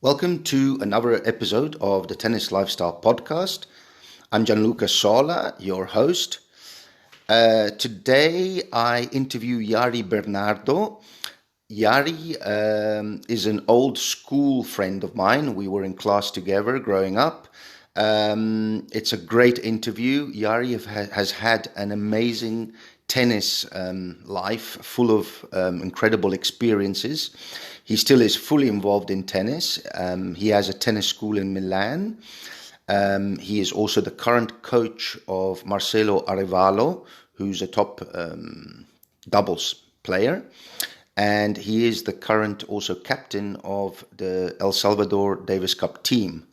Welcome to another episode of the Tennis Lifestyle Podcast. I'm Gianluca Sola, your host. Today I interview Yari Bernardo. Yari is an old school friend of mine. We were in class together growing up. It's a great interview. Yari has had an amazing tennis life full of incredible experiences. He still is fully involved in tennis. He has a tennis school in Milan. He is also the current coach of Marcelo Arévalo, who's a top doubles player. And he is the current also captain of the El Salvador Davis Cup team.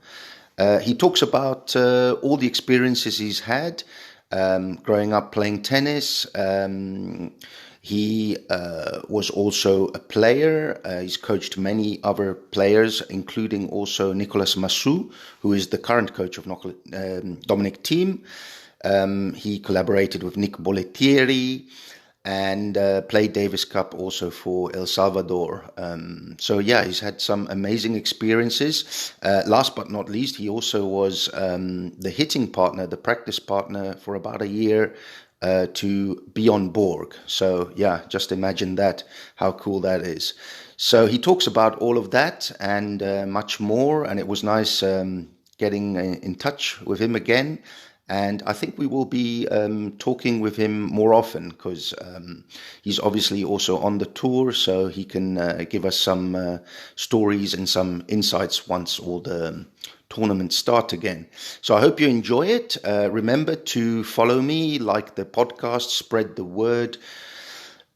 He talks about all the experiences he's had growing up playing tennis. He was also a player. He's coached many other players, including also Nicolas Massú, who is the current coach of Dominic Thiem. He collaborated with Nick Bollettieri and played Davis Cup also for El Salvador. He's had some amazing experiences. Last but not least, he also was the hitting partner, the practice partner for about a year to Bjorn Borg. So yeah, just imagine that, how cool that is. So he talks about all of that and much more, and it was nice getting in touch with him again. And I think we will be talking with him more often because he's obviously also on the tour, so he can give us some stories and some insights once all the tournaments start again. So I hope you enjoy it. Remember to follow me, like the podcast, spread the word.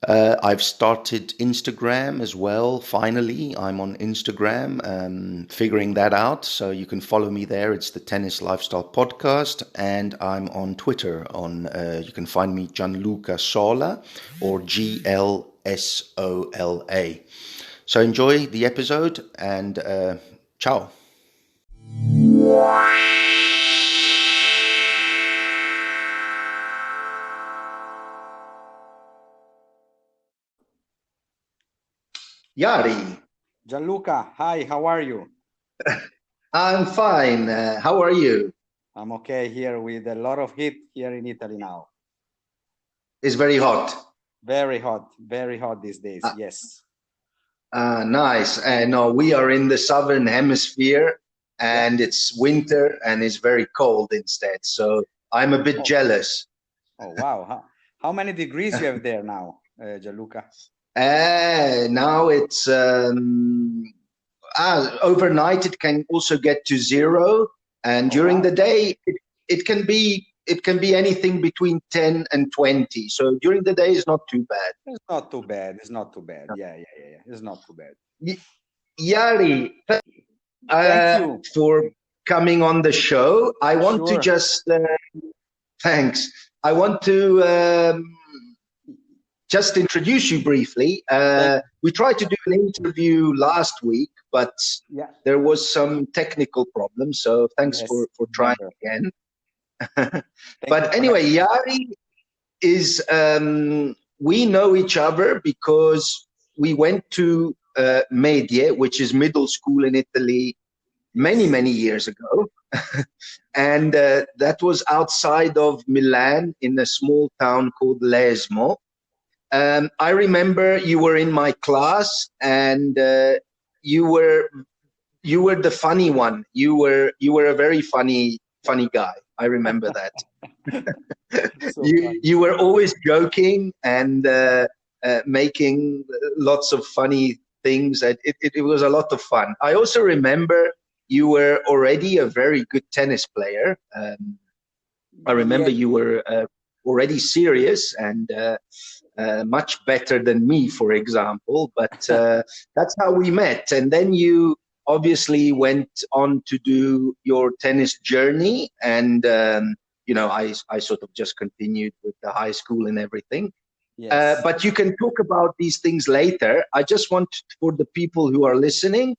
I've started Instagram as well. Finally, I'm on Instagram, figuring that out. So you can follow me there. It's the Tennis Lifestyle Podcast. And I'm on Twitter. You can find me Gianluca Sola or GLSOLA. So enjoy the episode and ciao. Yari. Gianluca, hi, how are you? I'm fine. How are you? I'm okay here with a lot of heat here in Italy now. It's very hot. Very hot these days, yes. Nice. No, we are in the southern hemisphere and it's winter and it's very cold instead. So I'm a bit jealous. Oh, wow. How many degrees you have there now, Gianluca? Now it's overnight it can also get to 0, and during the day it can be anything between 10 and 20. So during the day it's not too bad. It's not too bad. Yeah. It's not too bad. Yari, thank you for coming on the show. I want to just thanks. I want to just introduce you briefly. We tried to do an interview last week, but there was some technical problems. So thanks for trying again. But anyway, Yari is, we know each other because we went to Medie, which is middle school in Italy, many years ago. And that was outside of Milan in a small town called Lesmo. I remember you were in my class and you were the funny one. You were a very funny guy. I remember that. You were always joking and making lots of funny things. It was a lot of fun. I also remember you were already a very good tennis player. I remember you were already serious and much better than me, for example. But that's how we met. And then you obviously went on to do your tennis journey, and I sort of just continued with the high school and everything. Yes. But you can talk about these things later. I just want, for the people who are listening,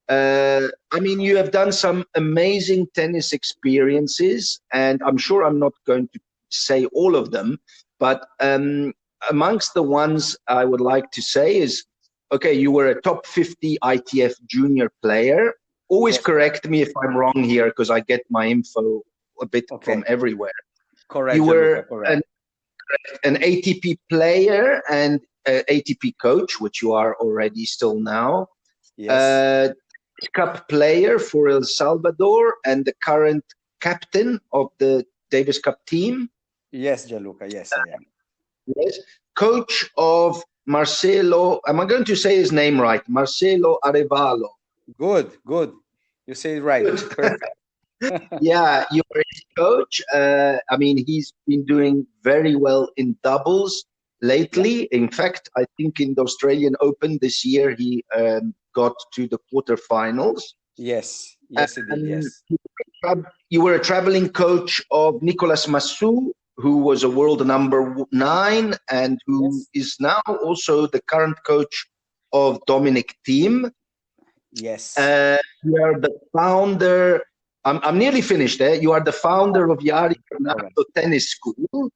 you have done some amazing tennis experiences, and I'm sure I'm not going to say all of them, but amongst the ones I would like to say is, okay, you were a top 50 ITF junior player. always Yes. correct me if I'm wrong here, because I get my info a bit from everywhere. Correct. You were correct. an ATP player and ATP coach, which you are already still now. Yes. Cup player for El Salvador and the current captain of the Davis Cup team. Yes, Gianluca. Yes, I am. Yes. Coach of Marcelo, am I going to say his name right? Marcelo Arévalo. Good. You say it right. Perfect. Yeah, you're his coach. I mean, he's been doing very well in doubles lately. Yeah. In fact, I think in the Australian Open this year, he got to the quarterfinals. Yes, he did, yes. You were a traveling coach of Nicolas Massú, who was a world #9 and who is now also the current coach of Dominic Thiem. Yes. You are the founder. I'm nearly finished there. You are the founder of Yari Bernardo Tennis School,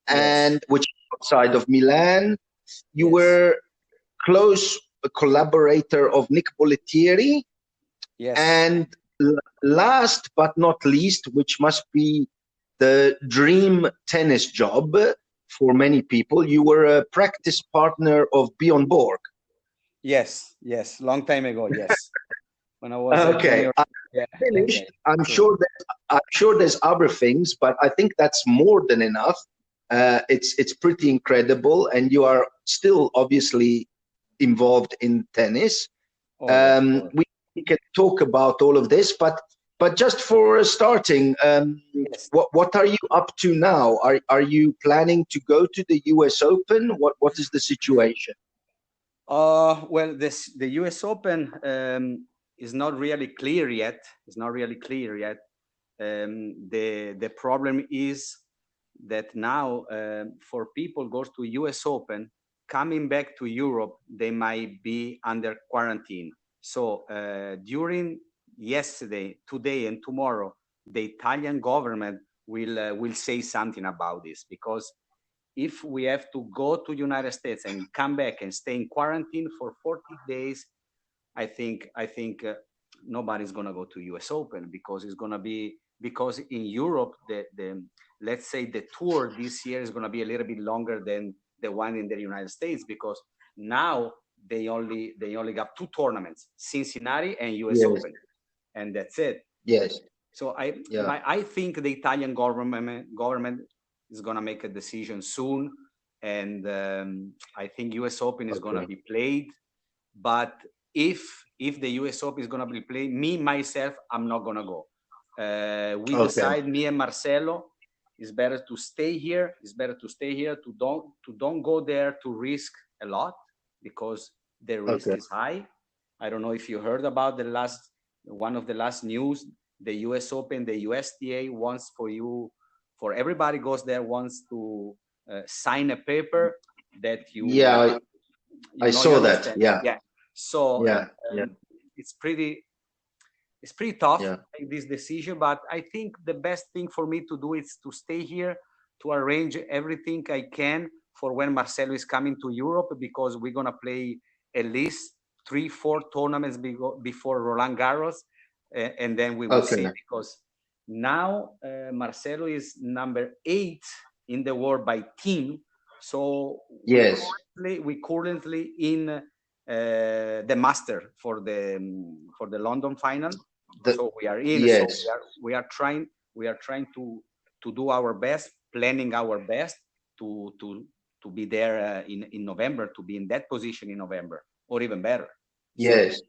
and which is outside of Milan. You were close collaborator of Nick Bollettieri. Yes. And last but not least, which must be the dream tennis job for many people, you were a practice partner of Bjorn Borg. Yes, long time ago, yes. When I was okay. Finished. I'm sure there's other things, but I think that's more than enough. It's pretty incredible, and you are still obviously involved in tennis. We can talk about all of this, but just for starting, what are you up to now? Are you planning to go to the US Open? What is the situation? Well, the US Open is not really clear yet. The problem is that now for people goes to US Open, coming back to Europe, they might be under quarantine. So during yesterday, today, and tomorrow, the Italian government will say something about this, because if we have to go to United States and come back and stay in quarantine for 40 days, I think nobody's gonna go to US Open, because in Europe let's say the tour this year is gonna be a little bit longer than the one in the United States, because now they only got 2 tournaments, Cincinnati and US Open, and that's it. Yes. So I think the Italian government is gonna make a decision soon, and I think US Open is gonna be played. But if the US Open is gonna be played, myself, I'm not gonna go. We decide, me and Marcelo, it's better to stay here. To don't go there to risk a lot, because the risk is high. I don't know if you heard about one of the last news. The US Open, the USTA wants for everybody goes there, wants to sign a paper that you. Yeah, I saw that. Yeah. So it's pretty tough to make this decision, but I think the best thing for me to do is to stay here, to arrange everything I can for when Marcelo is coming to Europe, because we're gonna play at least 3-4 tournaments before Roland Garros, and then we will see, because now Marcelo is number 8 in the world by team. So we currently in the master for the London final. So we are in. So we are trying to do our best, planning our best to be there in November, to be in that position in November, or even better. Yes,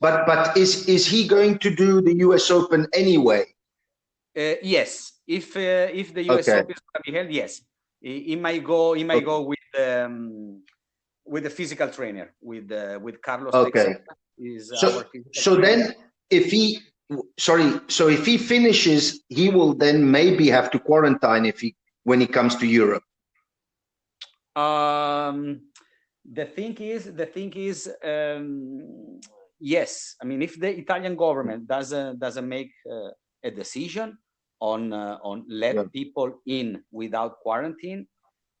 but is he going to do the US Open anyway? Yes, if the US Open is going to be held, yes, he might go with the physical trainer, with Carlos. Okay. So then, if he finishes, he will then maybe have to quarantine when he comes to Europe. The thing is, yes. I mean, if the Italian government doesn't make a decision on let people in without quarantine,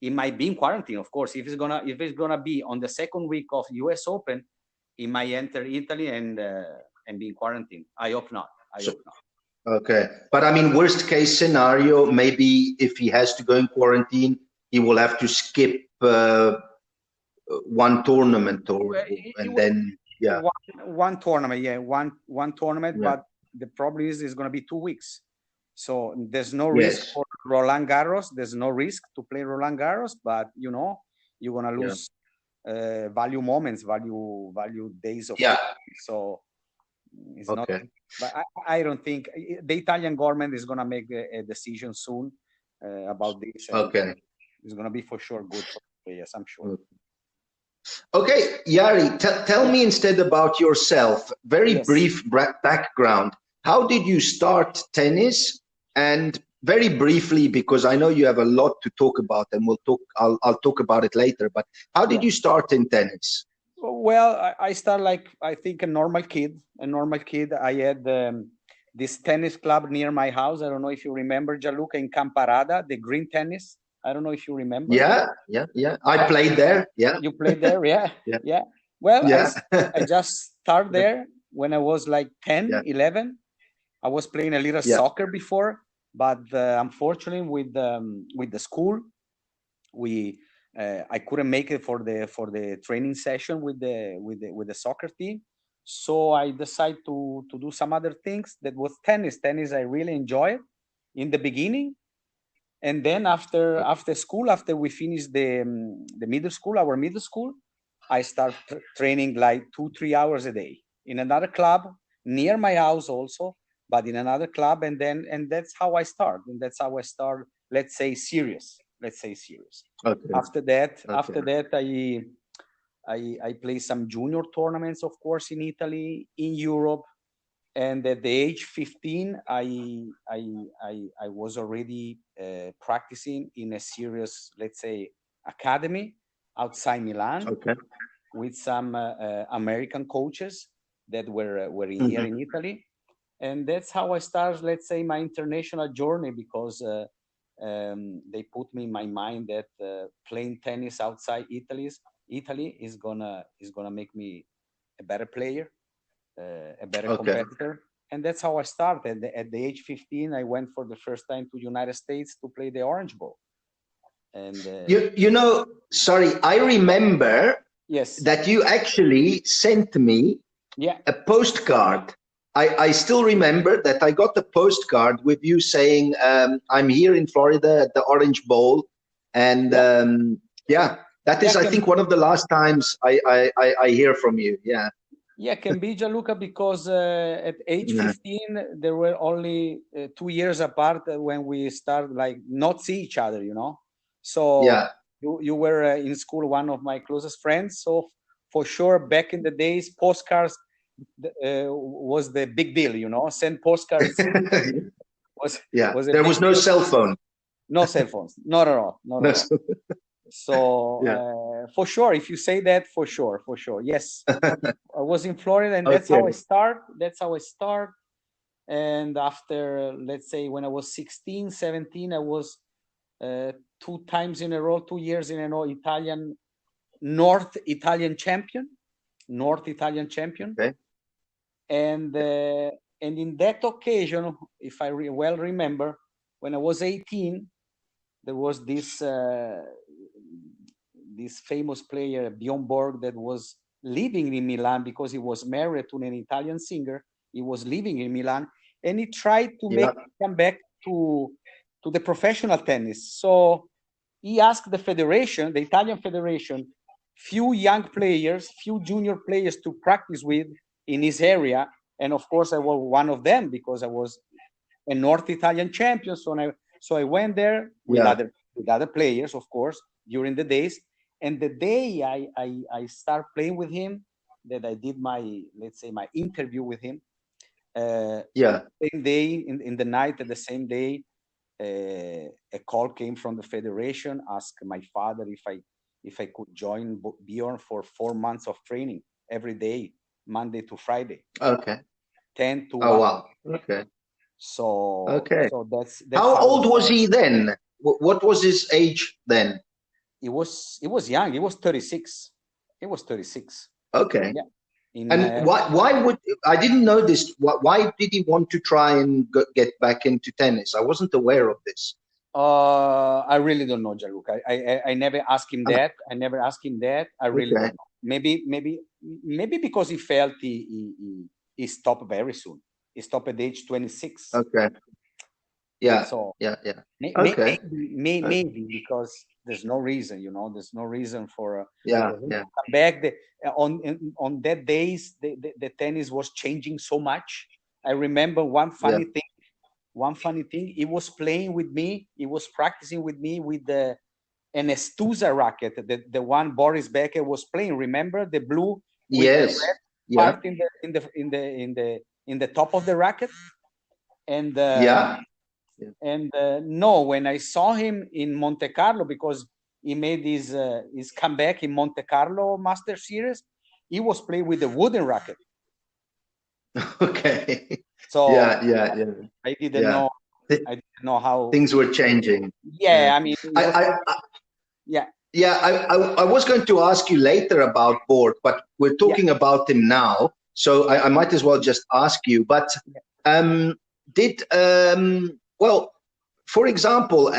it might be in quarantine. Of course, if it's gonna be on the second week of US Open, it might enter Italy and and be in quarantine. I hope not. I hope not. Okay, but I mean, worst case scenario, maybe if he has to go in quarantine, he will have to skip one tournament, and then one tournament, one tournament. But the problem is it's going to be 2 weeks, so there's no risk for Roland Garros. There's no risk to play Roland Garros, but you know you're going to lose value moments, value days of play. So it's not. But I don't think the Italian government is going to make a decision soon about this. It's going to be for sure good for players, I'm sure. Okay, Yari, tell me instead about yourself. Very brief background. How did you start tennis? And very briefly, because I know you have a lot to talk about, and I'll talk about it later. But how did you start in tennis? Well, I started like, I think, a normal kid. I had this tennis club near my house. I don't know if you remember, Gianluca, in Camparada, the green tennis. I don't know if you remember. Yeah. I played there. Yeah. You played there? Yeah. Well, I just started there when I was like 10, 11. I was playing a little soccer before, but unfortunately with the school, I couldn't make it for the training session with the soccer team. So I decided to do some other things. That was tennis. Tennis I really enjoyed in the beginning. And then after school, after we finished the middle school, our middle school, I started training like 2-3 hours a day in another club near my house also, but in another club. And that's how I start. And that's how I start, let's say serious. Okay. After that, I play some junior tournaments, of course, in Italy, in Europe. And at the age 15, I was already practicing in a serious, let's say, academy outside Milan with some American coaches that were here in Italy. And that's how I started, let's say, my international journey, because they put me in my mind that playing tennis outside Italy is gonna make me a better player. A better competitor, and that's how I started. At the age 15, I went for the first time to United States to play the Orange Bowl. And you know, sorry, I remember that you actually sent me a postcard. I still remember that I got the postcard with you saying, "I'm here in Florida at the Orange Bowl," and that is, I think, one of the last times I hear from you. Yeah, can be, Gianluca, because at age 15, there were only 2 years apart when we started like not see each other, you know. So you were in school, one of my closest friends. So for sure, back in the days, postcards was the big deal, you know. Send postcards. There was no cell phone. No cell phones. Not at all. Not at all. So for sure, if you say that, for sure, yes. I was in Florida, and that's how I start. And after, let's say, when I was 16, 17, I was 2 years in a row, North Italian champion. Okay. And in that occasion, if I well remember, when I was 18, there was this famous player, Bjorn Borg, that was living in Milan because he was married to an Italian singer. He was living in Milan, and he tried to come back to the professional tennis. So he asked the federation, the Italian federation, few young players, few junior players to practice with in his area. And of course, I was one of them because I was a North Italian champion. So I went there with other players, of course, during the days. And the day I start playing with him, that I did my interview with him, same day, in the night, at the same day, a call came from the federation, asked my father if I could join Bjorn for 4 months of training every day, Monday to Friday. Okay. 10 to 1. Oh, wow. Okay. So that's how old was he then? What was his age then? He was young. He was 36. Okay. And why would, I didn't know this, why did he want to try and get back into tennis? I wasn't aware of this. I really don't know, Gianluca. I never asked him that. I never asked him that. I really don't know. Maybe because he felt he stopped very soon. He stopped at age 26. Okay. Yeah. So yeah. Maybe because there's no reason, you know. There's no reason for come back. On that days, the tennis was changing so much. I remember one funny thing. He was playing with me. He was practicing with me with the Estuza racket, the one Boris Becker was playing. Remember the blue? Yes. The red part in the top of the racket. And no, when I saw him in Monte Carlo, because he made his comeback in Monte Carlo Master Series, he was playing with the wooden racket. Okay. So I didn't know. I didn't know how things were changing. I mean, I was going to ask you later about Borg, but we're talking about him now, so I might as well just ask you. But well, for example,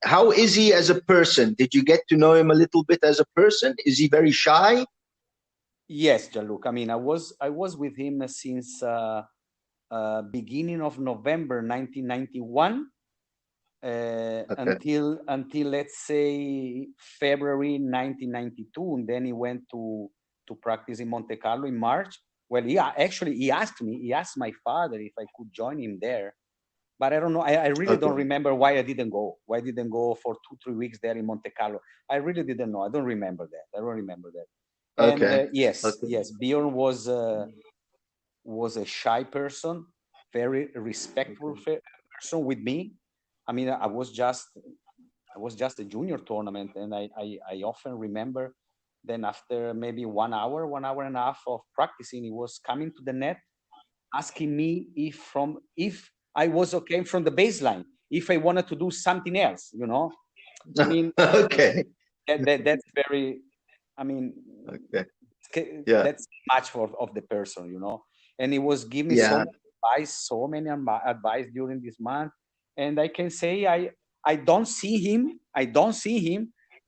how is he as a person? Did you get to know him a little bit as a person? Is he very shy? Yes, Gianluca. I mean, I was with him since beginning of November 1991 until let's say February 1992, and then he went to practice in Monte Carlo in March. Well, he asked my father if I could join him there, but I don't know. I really don't remember why I didn't go. Why I didn't go for 2-3 weeks there in Monte Carlo? I really didn't know. I don't remember that. And yes, Bjorn was a shy person, very respectful person with me. I mean, I was just a junior tournament, and I often remember. Then after maybe 1 hour and a half of practicing, he was coming to the net, asking me if I was okay from the baseline, if I wanted to do something else, you know. I mean, that's very. I mean, that's much of the person, you know. And he was giving me so many advice during this month, and I can say I don't see him,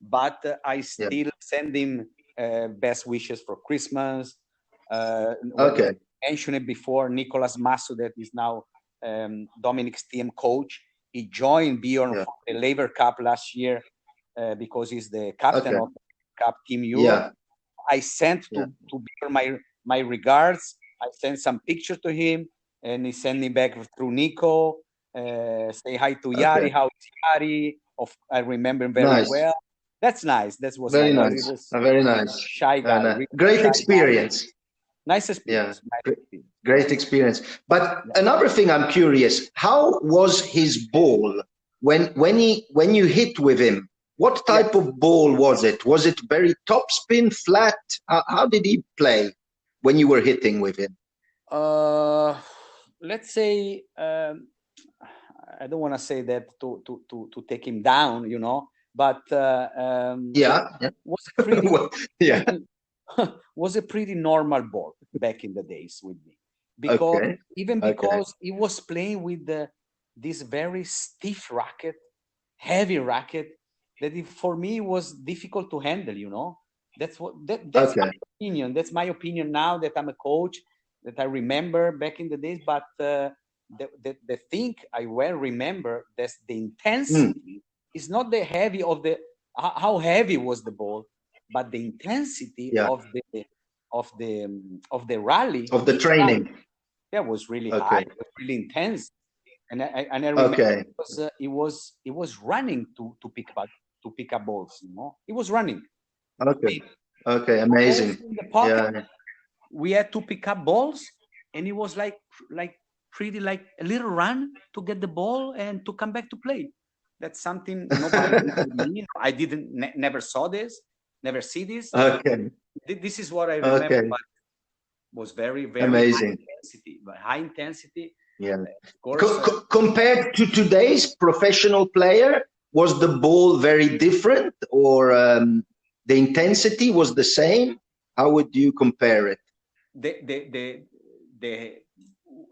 but I still send him best wishes for Christmas. Mentioned it before, Nicolas Massú, that is now Dominic's team coach. He joined Bjorn for the Laver Cup last year because he's the captain of the Cup Team Europe. I sent to Bjorn my regards. I sent some picture to him, and he sent me back through Nico. Say hi to Yari. How is Yari? I remember him very well. That's nice. That was very nice. Very nice. Shy guy. Really great experience. Nice experience. Great experience. But another thing I'm curious, how was his ball when you hit with him? What type of ball was it? Was it very topspin, flat? How did he play when you were hitting with him? Let's say I don't want to say that to take him down, you know, but was a pretty was a pretty normal ball back in the days with me, because he was playing with this very stiff racket, heavy racket, that for me was difficult to handle, you know. That's my opinion. That's my opinion now that I'm a coach, that I remember back in the days. But the thing I well remember, that's the intensity. It's not the heavy of the how heavy was the ball, but the intensity of the rally, of the training. That was really high. It was really intense. And I remember it was running to pick up balls, you know. It was running. Amazing. In the pocket, we had to pick up balls, and it was like pretty like a little run to get the ball and to come back to play. That's something nobody did with me. I never saw this, never see this. This is what I remember. But was very, very amazing. High intensity. Yeah. Compared to today's professional player, was the ball very different, or the intensity was the same? How would you compare it?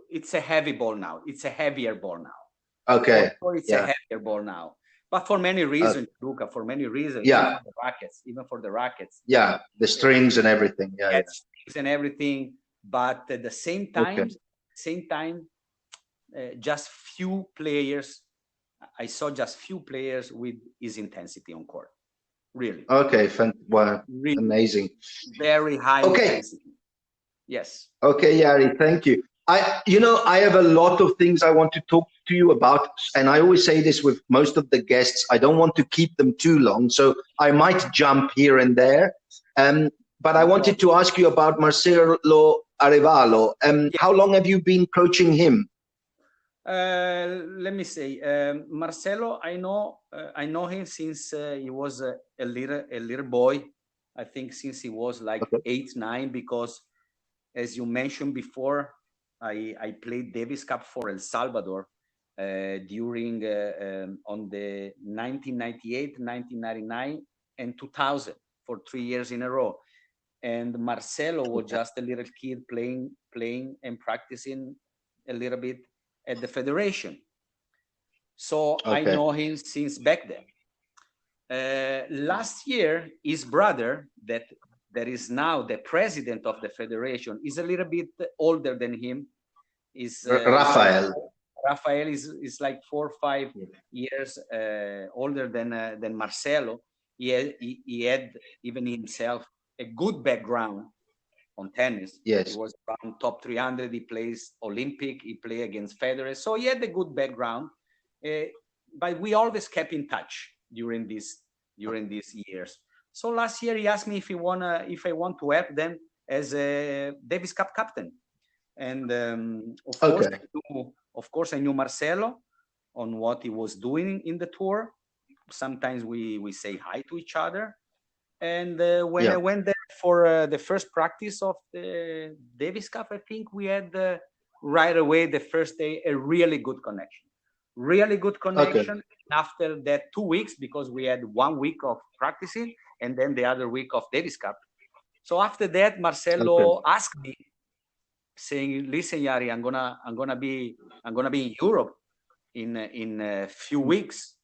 It's a heavy ball now. It's a heavier ball now. Okay. It's a heavier ball now. But for many reasons, Luca, for many reasons, even for the rackets. Yeah, the strings and everything. Strings and everything. But at the same time, just few players. I saw just few players with his intensity on court. Really. Okay. Wow. Really amazing. Very high intensity. Yes. Okay, Yari. Thank you. I have a lot of things I want to talk to you about, and I always say this with most of the guests. I don't want to keep them too long, so I might jump here and there. But I wanted to ask you about Marcelo Arévalo. How long have you been coaching him? Let me say, Marcelo. I know him since he was a little boy. I think since he was like 8, 9, because as you mentioned before, I played Davis Cup for El Salvador during on the 1998, 1999, and 2000 for 3 years in a row. And Marcelo was just a little kid playing and practicing a little bit at the federation. So I know him since back then. Last year, his brother, that is now the president of the federation, is a little bit older than him. Is Rafael. Rafael is like 4 or 5 years older than Marcelo. He had even himself a good background on tennis. Yes. He was around top 300. He plays Olympic. He played against Federer. So he had a good background. But we always kept in touch during these years. So last year he asked me if I want to help them as a Davis Cup captain, and of course I knew Marcelo on what he was doing in the tour. Sometimes we say hi to each other, and when I went there for the first practice of the Davis Cup, I think we had right away the first day a really good connection. After that 2 weeks, because we had 1 week of practicing and then the other week of Davis Cup. So after that, Marcelo asked me, saying, "Listen, Yari, I'm gonna be in Europe in a few weeks.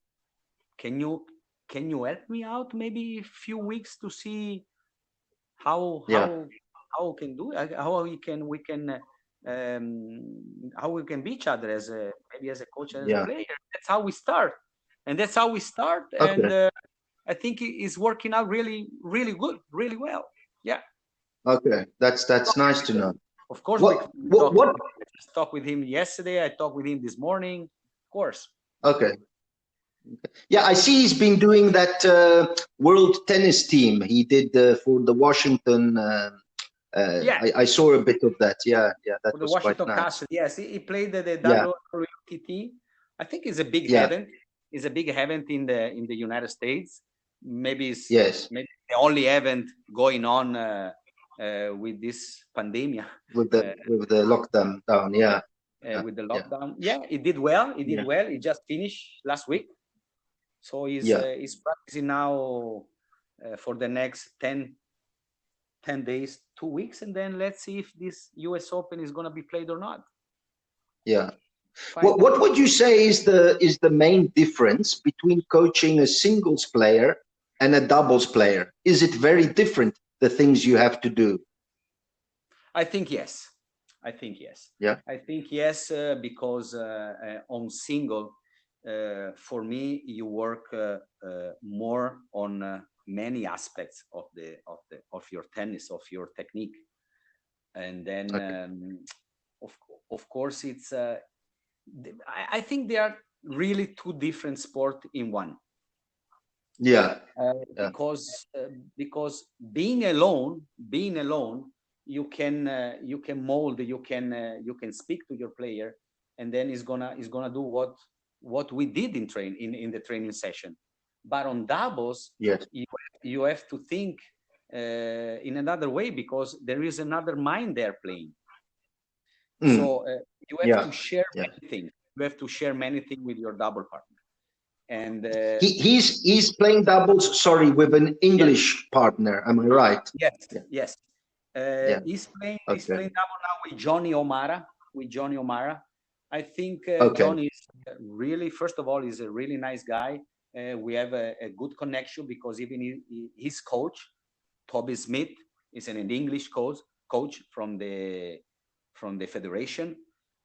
Can you help me out maybe a few weeks to see how we can do it, how we can be each other as maybe as a coach and as a player." That's how we start, and and I think it's working out really, really good, really well. Yeah. Okay, that's nice to know. Of course, I talked with him yesterday. I talked with him this morning. Of course. Okay. Yeah, I see he's been doing that world tennis team. He did for the Washington. I saw a bit of that. Yeah, that for was the Washington quite nice. Castle. Yes, he played the WTT. I think it's a big event. It's a big event in the United States. Maybe it's maybe the only event going on with this pandemic. With the lockdown down, with the lockdown. Yeah, it did well. It just finished last week. So he's practicing now for the next 10 days, 2 weeks, and then let's see if this US Open is going to be played or not. Yeah. What would you say is the main difference between coaching a singles player and a doubles player? Is it very different, the things you have to do? I think yes. Yeah. I think yes, because on single, for me, you work more on many aspects of your tennis, of your technique, and then of course it's. I think they are really two different sports in one. Yeah. Because being alone, you can mold, you can speak to your player, and then he's gonna do what we did in the training session. But on doubles, you have to think in another way, because there is another mind there playing. So you have to share many things. You have to share many things with your double partner. And he's playing doubles, with an English partner. Am I right? Yes. He's playing double now with Johnny O'Mara. I think Johnny is really, first of all, he's a really nice guy. We have a good connection because even his coach, Toby Smith, is an English coach from the federation.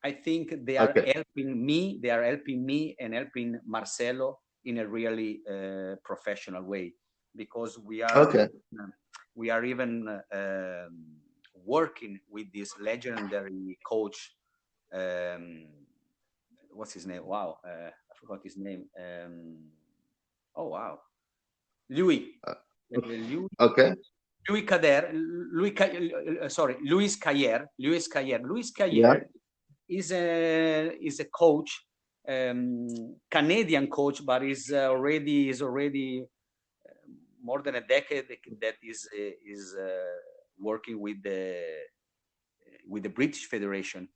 I think they are helping me. They are helping me and helping Marcelo in a really professional way, because we are even working with this legendary coach. What's his name? Wow, I forgot his name. Oh wow, Louis. Louis Cayer. Louis Cayer is a coach, Canadian coach, but is already more than a decade that is working with the British Federation.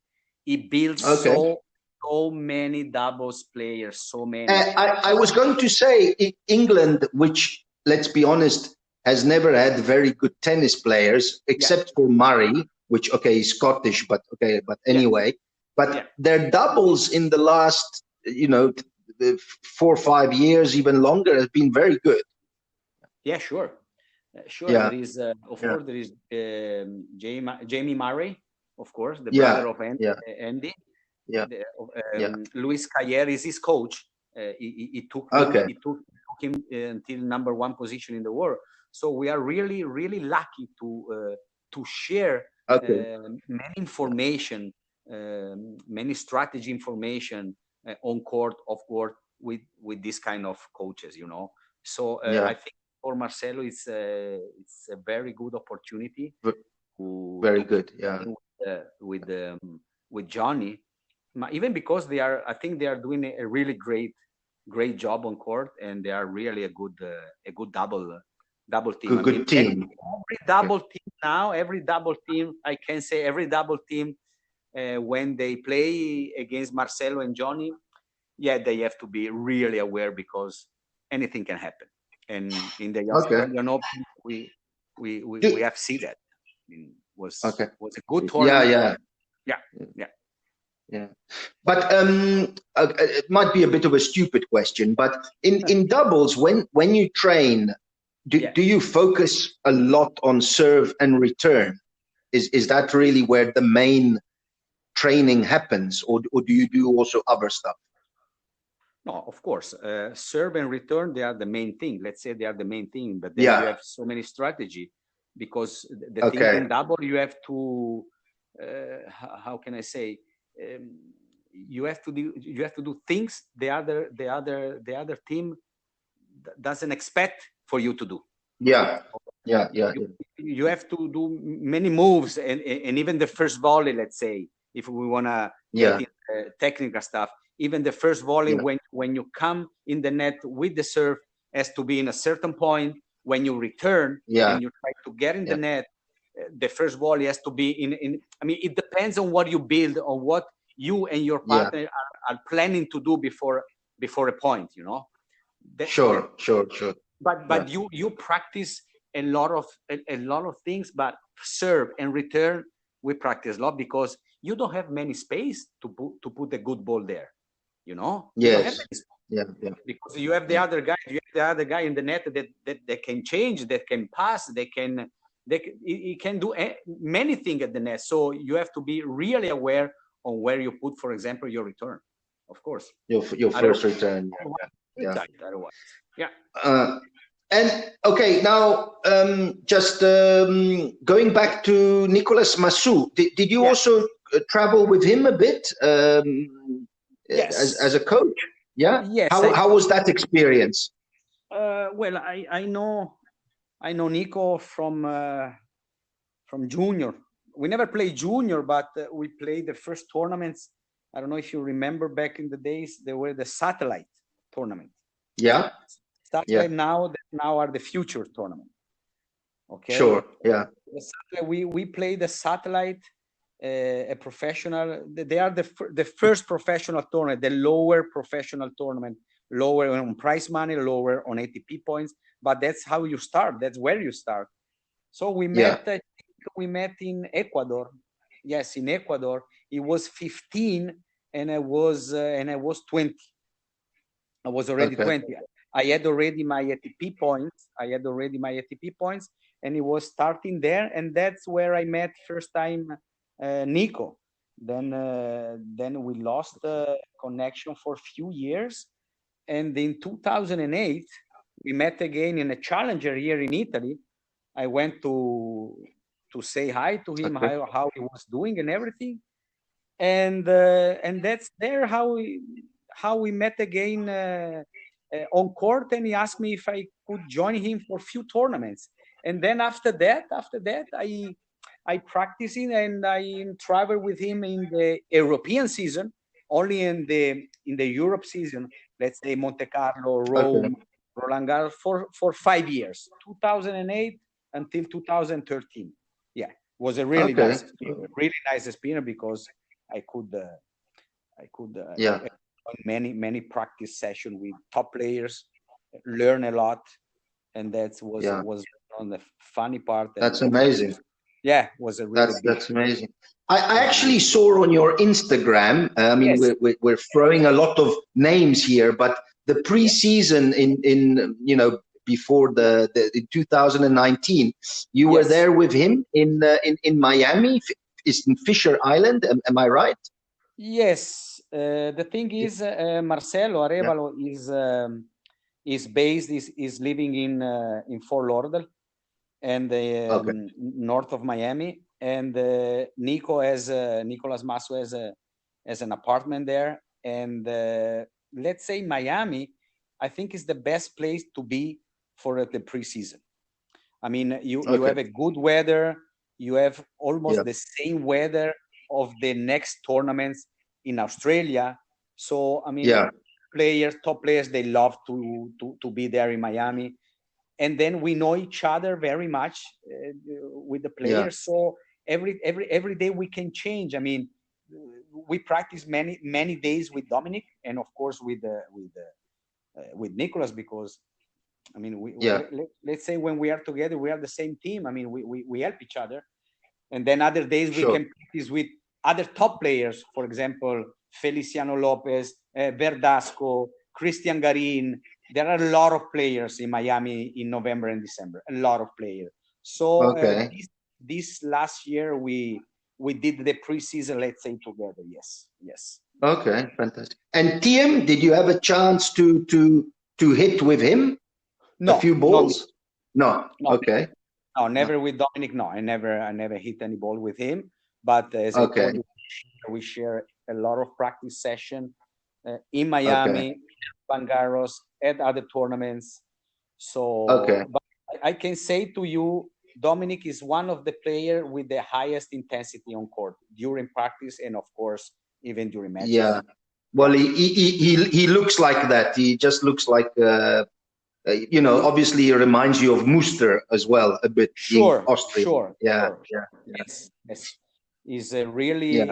He built so many doubles players, so many. I was going to say England, which, let's be honest, has never had very good tennis players, except for Murray, which is Scottish, but anyway. But their doubles in the last 4 or 5 years, even longer, has been very good. Yeah, sure. There is of course there is Jamie Murray, of course, the brother of Andy. Louis Cayer is his coach. He took him until #1 position in the world. So we are really, really lucky to share many information, many strategy information on court, off court, with this kind of coaches, So I think for Marcelo, it's a very good opportunity. With Johnny, even because I think they are doing a really great job on court, and they are really a good double team. Good team. Every double team now, I can say every double team, when they play against Marcelo and Johnny, they have to be really aware, because anything can happen. And in the Australian Open, we have seen that. Was a good tournament. Yeah. But it might be a bit of a stupid question, but in doubles, when you train, do you focus a lot on serve and return? Is that really where the main training happens, or do you do also other stuff? No, of course. Serve and return, they are the main thing. Let's say they are the main thing, but then you have so many strategy, because the thing in double, you have to, how can I say, you have to do things the other team doesn't expect for you to do. You have to do many moves, and even the first volley, let's say, if we want to get into technical stuff, even the first volley, when you come in the net with the serve, has to be in a certain point. When you return and you try to get in the net, the first volley has to be in. I mean, it depends on what you build, on what you and your partner are planning to do before a point. Sure. But you practice a lot of things, but serve and return, we practice a lot, because you don't have many space to put a good ball there. Yes. Because you have the other guy in the net that can change, that can pass, he can do many things at the net. So you have to be really aware on where you put, for example, your return. Of course, your first return. Otherwise. And now just going back to Nicolas Massú, did you also travel with him a bit? Yes. As a coach? Yes. How was that experience? Well, I know Nico from junior. We never played junior, but we played the first tournaments. I don't know if you remember, back in the days, there were the satellite tournament. Satellite now are the future tournament. Okay. Sure. We played the satellite. A professional, they are the first professional tournament, the lower professional tournament, lower on prize money, lower on ATP points, but that's how you start. That's where you start. So we met we met in Ecuador. Yes, in Ecuador. He was 15 and I was 20. I was already 20. I had already my ATP points. And he was starting there, and that's where I met first time Nico. Then we lost connection for a few years, and in 2008 we met again in a challenger here in Italy. I went to say hi to him, how he was doing and everything, and that's there how we met again on court, and he asked me if I could join him for a few tournaments. And then after that, I practicing and I travel with him in the European season, only in the Europe season, let's say Monte Carlo, Rome, Roland Garros for 5 years, 2008 until 2013. Yeah, was a really nice experience because I could many practice sessions with top players, learn a lot, and that was on the funny part. That's amazing. Yeah, was a really that's amazing. I actually saw on your Instagram. I mean, we're throwing a lot of names here, but the preseason in before the 2019, you were there with him in Miami, in Fisher Island. Am I right? Yes. The thing is, Marcelo Arévalo is based, is living in Fort Lauderdale, and north of Miami, and Nicolas Massú has an apartment there, and let's say Miami, I think, is the best place to be for the preseason. I mean, you have a good weather, you have almost the same weather of the next tournaments in Australia. So I mean, top players, they love to be there in Miami. And then we know each other very much with the players. So every day we can change. I mean, we practice many days with Dominic, and of course with Nicolas, because I mean, let's say when we are together, we are the same team. I mean, we help each other. And then other days we can practice with other top players. For example, Feliciano Lopez, Verdasco, Christian Garin. There are a lot of players in Miami in November and December. A lot of players. So this last year we did the preseason, let's say, together. Yes. Okay, fantastic. And Thiem, did you have a chance to hit with him? No, a few balls? No. Okay. No, never with Dominic. No, I never hit any ball with him. But as I told you, we share a lot of practice session in Miami, Roland Garros, at other tournaments. So, but I can say to you, Dominic is one of the players with the highest intensity on court during practice, and of course even during matches. Yeah. Well, he looks like that. He just looks like. Obviously, he reminds you of Muster as well, a bit. Sure, in Austria. Sure. Yes. He's a really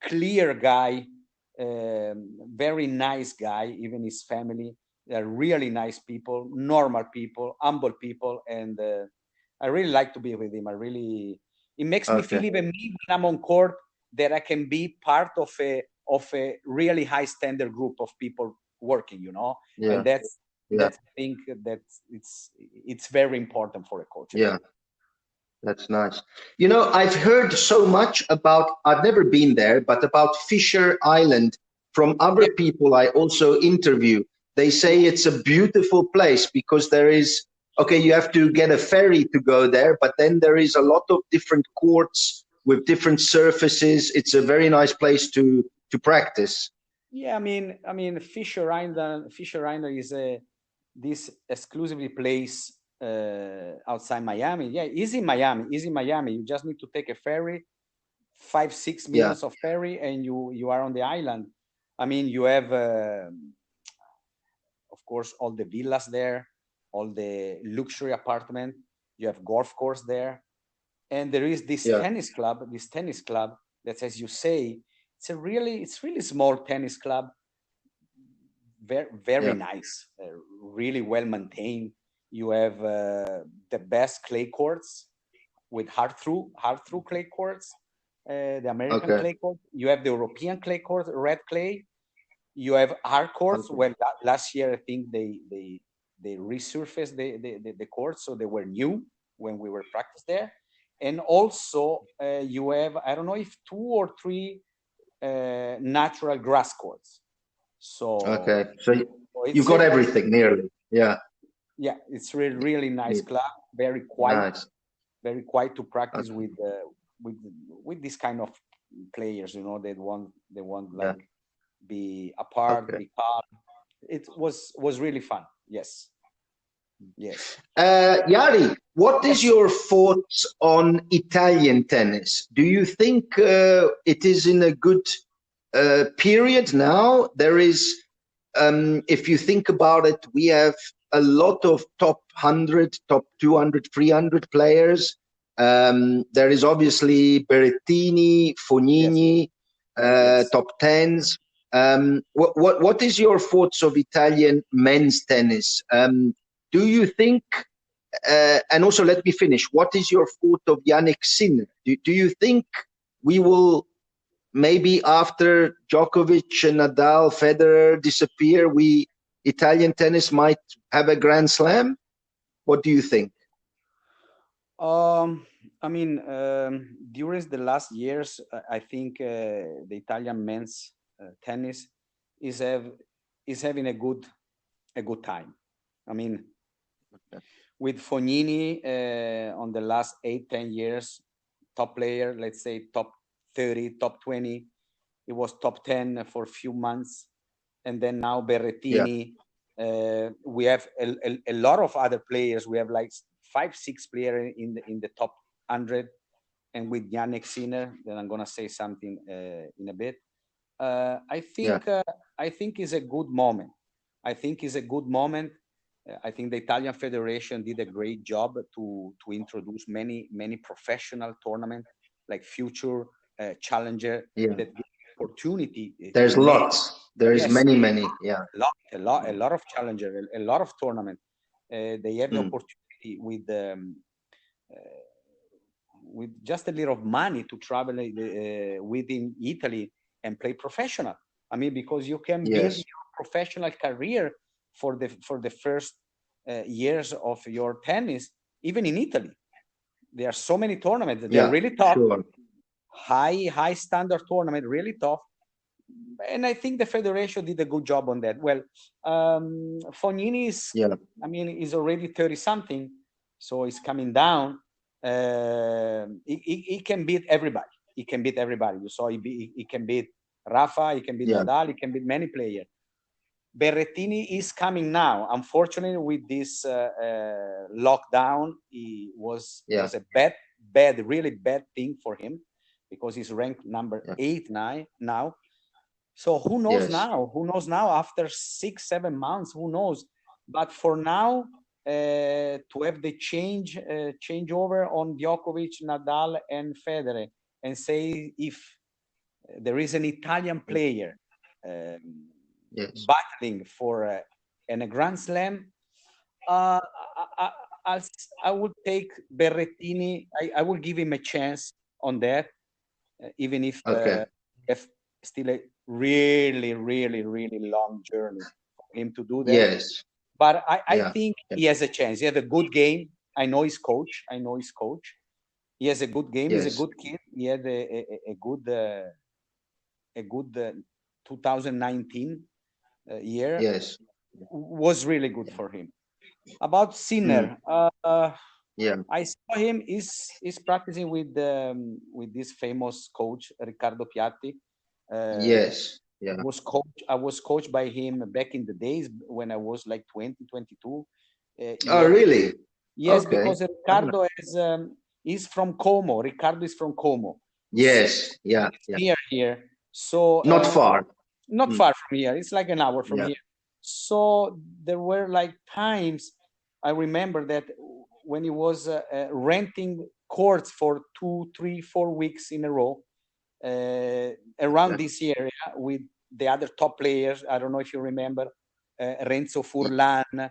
clear guy, very nice guy. Even his family, they're really nice people, normal people, humble people, and I really like to be with him. It makes me feel, even me when I'm on court, that I can be part of a really high standard group of people working. And that's. I think that it's very important for a coach. Yeah, that's nice. I've heard so much about, I've never been there, but about Fisher Island from other people I also interview. They say it's a beautiful place because there is, you have to get a ferry to go there, but then there is a lot of different courts with different surfaces. It's a very nice place to practice. Yeah, I mean, Fisher Island is this exclusively place outside Miami. Yeah, easy Miami. You just need to take a ferry, 5-6 minutes of ferry, and you are on the island. I mean, you have, of course, all the villas there, all the luxury apartment. You have golf course there, and there is this tennis club. This tennis club that, as you say, it's really small tennis club. Very nice, really well maintained. You have the best clay courts with hard through clay courts, the American clay court. You have the European clay court, red clay. You have hard courts. Well, last year I think they resurfaced the courts, so they were new when we were practice there. And also you have, I don't know if 2 or 3 natural grass courts. So so you've got everything nearly. Yeah, it's really nice club, very quiet, very quiet to practice with this kind of players. They want like be apart, be calm. It was really fun. Yes. Yari, what is your thoughts on Italian tennis? Do you think it is in a good period now? There is, if you think about it, we have a lot of top 100, top 200, 300 players. There is obviously Berrettini, Fognini, top 10s. What is your thoughts of Italian men's tennis? Do you think, and also let me finish, what is your thought of Jannik Sinner? Do you think we will, maybe after Djokovic and Nadal, Federer disappear, Italian tennis might have a Grand Slam? What do you think? I mean, during the last years, I think the Italian men's tennis is having a good time. I mean, with Fognini on the last 8-10 years, top player, let's say top 30, top 20. It was top 10 for a few months, and then now Berrettini. We have a lot of other players. We have like 5-6 players in the top 100, and with Jannik Sinner, then I'm gonna say something in a bit. I think is a good moment. I think the Italian Federation did a great job to introduce many professional tournaments like Future, Challenger, that give opportunity. There's lots. There's many. Yeah. A lot of Challenger, a lot of tournament. They have the opportunity with just a little of money to travel within Italy and play professional. I mean, because you can build your professional career for the first years of your tennis, even in Italy. There are so many tournaments. They're really tough. Sure. High standard tournament, really tough. And I think the federation did a good job on that. Well, Fognini is already 30 something, so he's coming down. He can beat everybody. You saw he can beat Rafa, he can beat Nadal, he can beat many players. Berrettini is coming now. Unfortunately, with this lockdown, it was a really bad thing for him, because he's ranked number 8 now. So who knows now? Who knows now after 6-7 months? Who knows? But for now, to have the changeover on Djokovic, Nadal, and Federer, and say if there is an Italian player battling for a Grand Slam, I would take Berrettini. I will give him a chance on that, even if still a really long journey for him to do that. Yes. But I think he has a chance. He has a good game. I know his coach. He has a good game. He's a good kid. He had a good 2019 year. Yes. Was really good for him. About Sinner, I saw him is practicing with this famous coach Riccardo Piatti. I was coached by him back in the days when I was like 2022. Really? Yes, because Riccardo is from Como. Riccardo is from Como. Yes, Here. So not far. Not far from here. It's like an hour from here. So there were like times I remember that when he was renting courts for 2, 3, 4 weeks in a row around this area with the other top players. I don't know if you remember Renzo Furlan,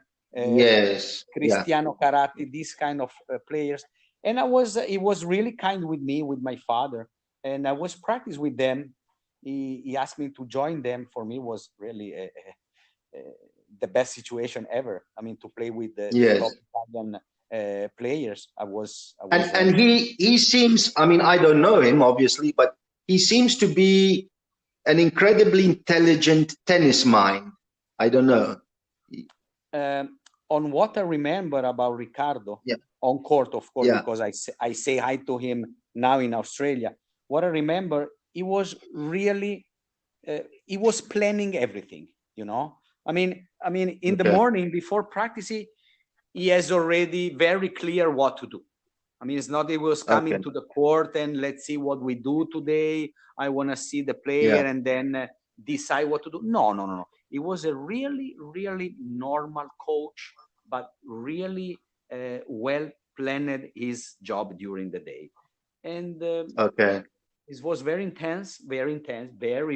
Cristiano Caratti, these kind of players. And he was really kind with me, with my father, and I was practice with them. He asked me to join them. For me, was really the best situation ever. I mean, to play with the top Italian players. And he seems, I mean, I don't know him obviously, but he seems to be an incredibly intelligent tennis mind. I don't know. On what I remember about Ricardo, on court, of course, because I say hi to him now in Australia. What I remember, he was really, he was planning everything, you know. I mean, in the morning before practicing, he has already very clear what to do. I mean, it's not he was coming to the court and let's see what we do today. I want to see the player and then decide what to do. No. He was a really, really normal coach, but really well planned his job during the day. And it was very intense, very,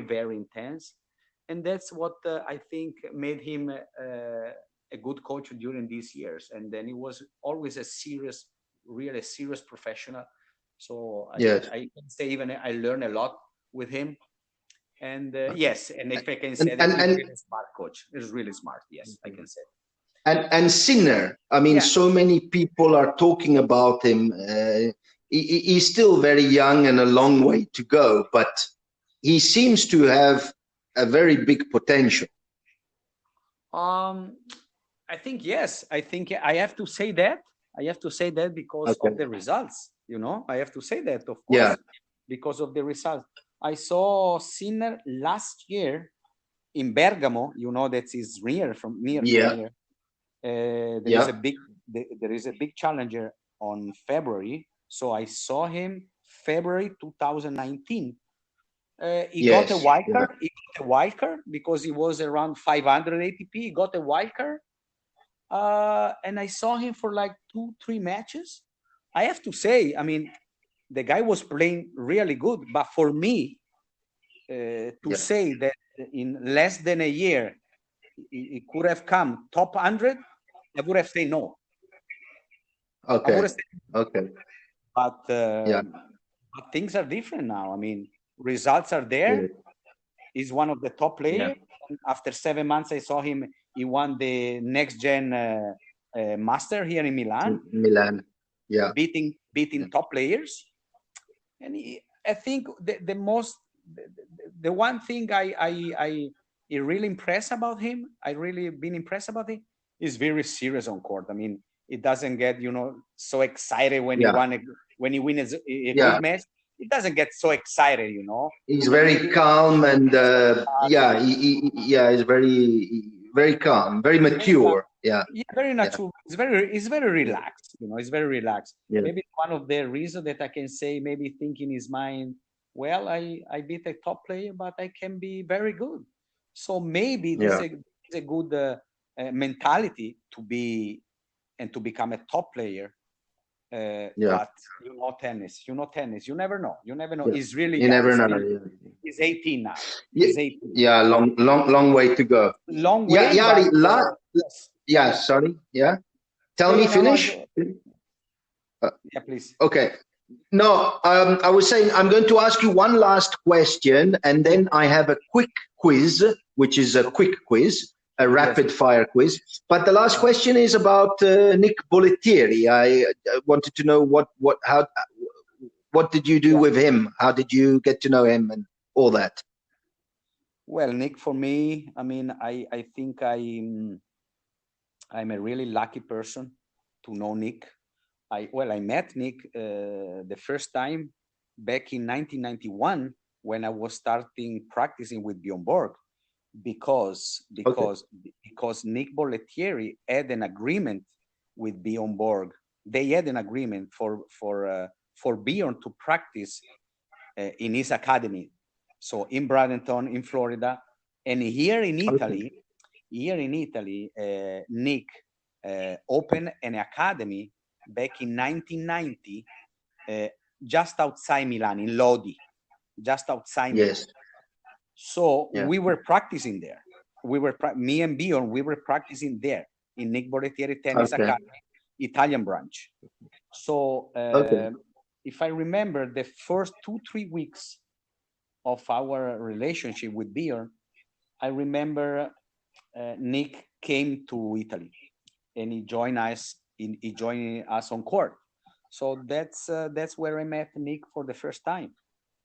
very intense. And that's what I think made him a good coach during these years. And then he was always really serious professional. So I can say even I learned a lot with him. And yes, and if I can say that he's really smart coach. He's really smart. Yes, I can say. And Sinner, I mean, so many people are talking about him. He's still very young and a long way to go, but he seems to have a very big potential. I think yes. I think I have to say that. I have to say that because of the results. You know, I have to say that, of course, because of the results. I saw Sinner last year in Bergamo. You know, that is near from here. There is a big challenger on February. So I saw him February 2019. He got a wild card. He got a wild card because he was around 500 ATP. He got a wild card. And I saw him for like 2-3 matches. I have to say, I mean, the guy was playing really good. But for me, to say that in less than a year, he could have come top 100, I would have said no. But things are different now. I mean, results are there. He's one of the top players. After 7 months, I saw him. He won the next gen master here in Milan. Beating top players. And I think the one thing I really impressed about him, I really been impressed about him, is very serious on court. I mean, it doesn't get, you know, so excited when he wins a good match. It doesn't get so excited, you know. He's very calm and he's very calm, very mature. Very natural. It's very relaxed, you know. It's very relaxed. Maybe one of the reasons that I can say, maybe think in his mind, well, I beat a top player, but I can be very good. So maybe this is a good mentality to be and to become a top player. But you never know. He's really you never know. He's 18 now. He's 18. Long way to go. Long way. Tell me, finish. Please. Okay. No, I was saying I'm going to ask you one last question, and then I have a quick quiz, which is a quick quiz, a rapid fire quiz. But the last question is about Nick Bollettieri. I wanted to know what did you do with him? How did you get to know him and all that? Well, Nick, for me, I mean, I think I'm a really lucky person to know Nick. I met Nick the first time back in 1991 when I was starting practicing with Bjorn Borg, because Nick Bollettieri had an agreement with Bjorn Borg. They had an agreement for Bjorn to practice in his academy, so in Bradenton, in Florida, and here in Italy, Nick opened an academy back in 1990, just outside Milan, in Lodi, just outside Milan. So we were practicing there. Me and Bjorn, we were practicing there in Nick Bollettieri Tennis Academy, Italian branch. So if I remember, the first 2-3 weeks of our relationship with Bjorn, I remember Nick came to Italy and he joined us on court. So that's where I met Nick for the first time.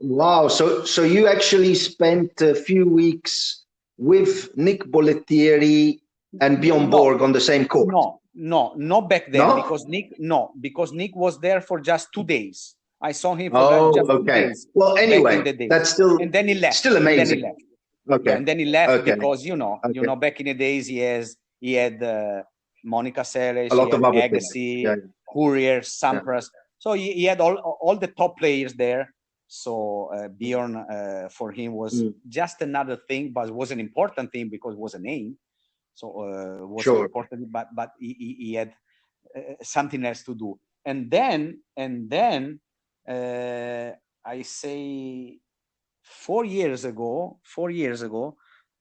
Wow. So you actually spent a few weeks with Nick Bollettieri and Bjorn Borg on the same court? No, not back then, no? because Nick was there for just 2 days. I saw him for just 2 days. Well, anyway, that's still, and then he left. Still amazing. Okay. Yeah, and then he left because back in the days he had Monica Seles, he had Agassi, Courier, Sampras. So he had all the top players there. So Bjorn for him was just another thing, but it was an important thing because it was a name. So it was important, but he had something else to do. And then I say 4 years ago,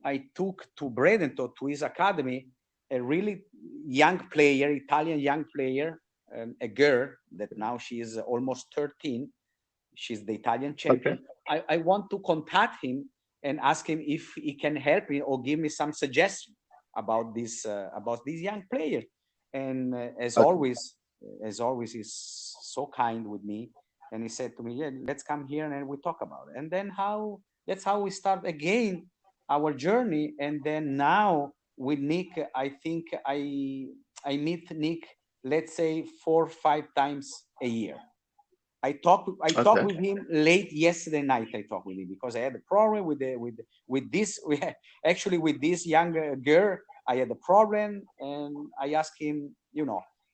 I took to Bradenton, to his academy, a really young player, Italian young player, a girl that now she is almost 13. She's the Italian champion. Okay. I want to contact him and ask him if he can help me or give me some suggestions about this young player. And as always, he's so kind with me. And he said to me, "Yeah, let's come here and we talk about it." And then that's how we start again our journey. And then now with Nick, I think I meet Nick, let's say 4 or 5 times a year. I talk with him late yesterday night. I talked with him because I had a problem with this young girl. I had a problem, and I asked him.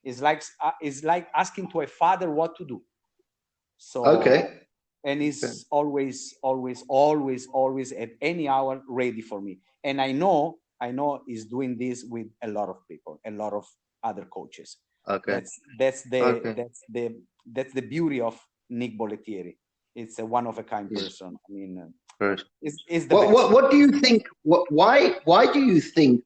It's like asking to a father what to do. So and he's always at any hour ready for me. And I know he's doing this with a lot of people, a lot of other coaches. Okay, that's the beauty of Nick Bollettieri. It's a one of a kind person. I mean, it's the best. What do you think? Why do you think?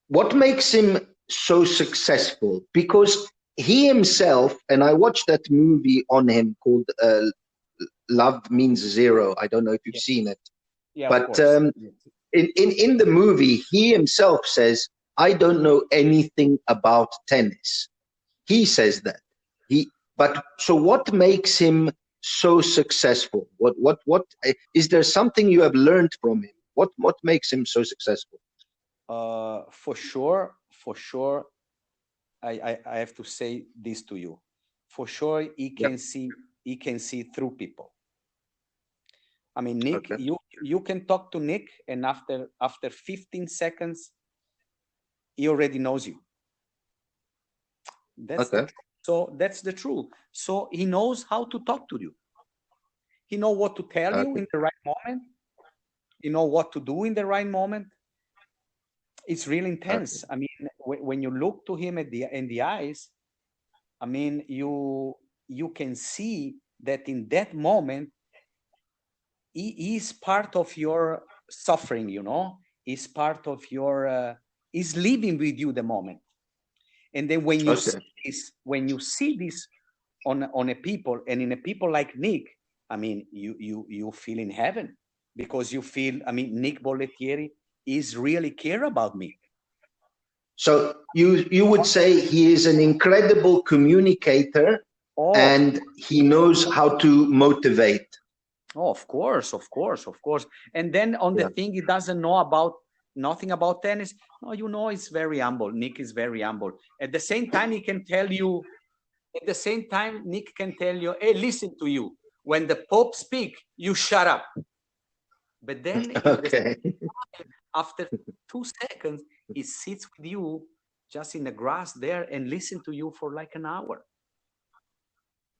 What makes him so successful? Because he himself, and I watched that movie on him called Love Means Zero. I don't know if you've seen it. Yeah, but in the movie, he himself says, "I don't know anything about tennis." He says that. So what makes him so successful? What is there something you have learned from him? What makes him so successful? For sure, I have to say this to you. For sure, he can see through people. I mean, Nick, you can talk to Nick, and after 15 seconds, he already knows you. That's the truth. So he knows how to talk to you. He knows what to tell you in the right moment. He knows what to do in the right moment. It's really intense. I mean, when you look to him in the eyes, I mean, you can see that in that moment, he is part of your suffering, He's part of your, he's living with you the moment. And then when you see this on a people, and in a people like Nick, I mean, you feel in heaven, because you feel, I mean, Nick Bollettieri is really care about me. So you would say he is an incredible communicator, and he knows how to motivate. Oh, of course. And then on the thing, he doesn't know nothing about tennis. No, it's very humble. Nick is very humble. At the same time, Nick can tell you, hey, listen to you. When the Pope speak, you shut up. But then after 2 seconds, he sits with you just in the grass there and listen to you for like an hour.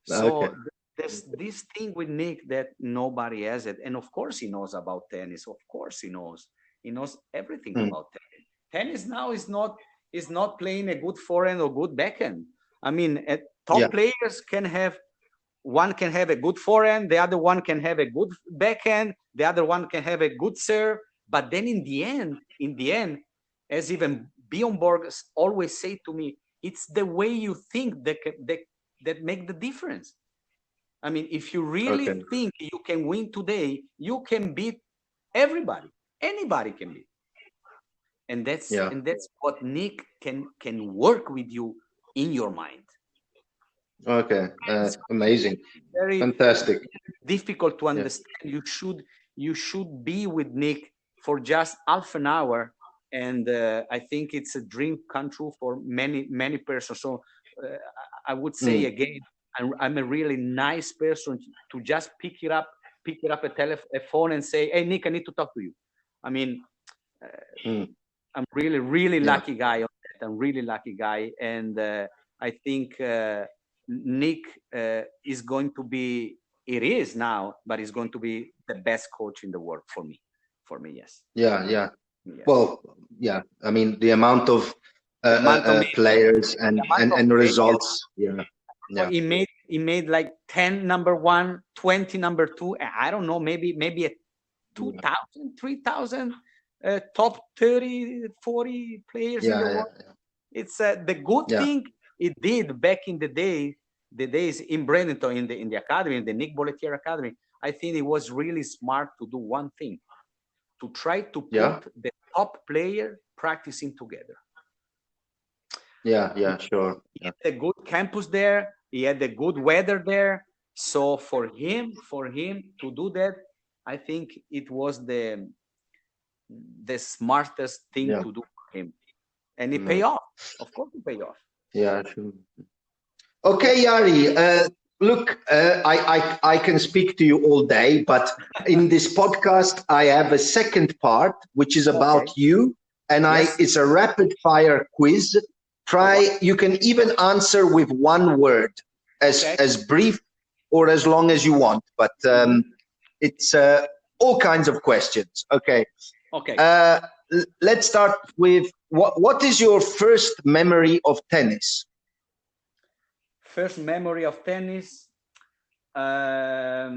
So there's this thing with Nick that nobody has it. And of course he knows about tennis. Of course he knows. He knows everything about tennis. Tennis now is not playing a good forehand or good backhand. I mean, top players one can have a good forehand, the other one can have a good backhand, the other one can have a good serve. But then in the end, as even Bjorn Borg always say to me, it's the way you think that that make the difference. I mean, if you really think you can win today, you can beat everybody. Anybody can beat. And that's what Nick can work with you in your mind. Okay, amazing, very fantastic. Difficult to understand. You should be with Nick for just half an hour, and I think it's a dream come true for many persons. So I would say again, I'm a really nice person to just pick up a phone and say, "Hey Nick, I need to talk to you." I mean, I'm really lucky guy on that. I'm really lucky guy, and I think Nick is going to be. It is now, but he's going to be the best coach in the world for me. For me, yes. Yeah. Well, yeah. I mean, the amount of players and results. Yeah. He made like 10 number one, 20 number two. I don't know, maybe a 2,000, 3,000 top 30, 40 players in the world. It's the good thing it did back in the days in Bradenton, in the academy, in the Nick Bollettieri Academy. I think it was really smart to do one thing, to try to put the top player practicing together. Yeah, sure. He had a good campus there. He had the good weather there. So for him to do that, I think it was the smartest thing to do for him. And it paid off. Of course it paid off. Yeah, sure. Okay, Yari, look, I can speak to you all day, but in this podcast, I have a second part, which is about you. And it's a rapid fire quiz. You can even answer with one word, as brief or as long as you want, but it's all kinds of questions. Okay. Let's start with what is your first memory of tennis? First memory of tennis, a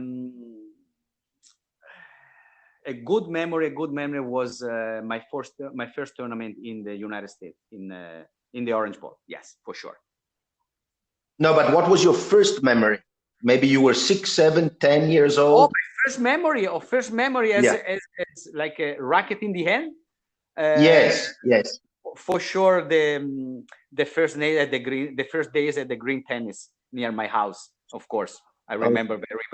good memory was my first tournament in the United States in the Orange Bowl. Yes, for sure. No, but what was your first memory? Maybe you were 6, 7, 10 years old. Oh, my first memory as like a racket in the hand. Yes. For sure, the first day at the first days at the green tennis near my house. Of course, I remember very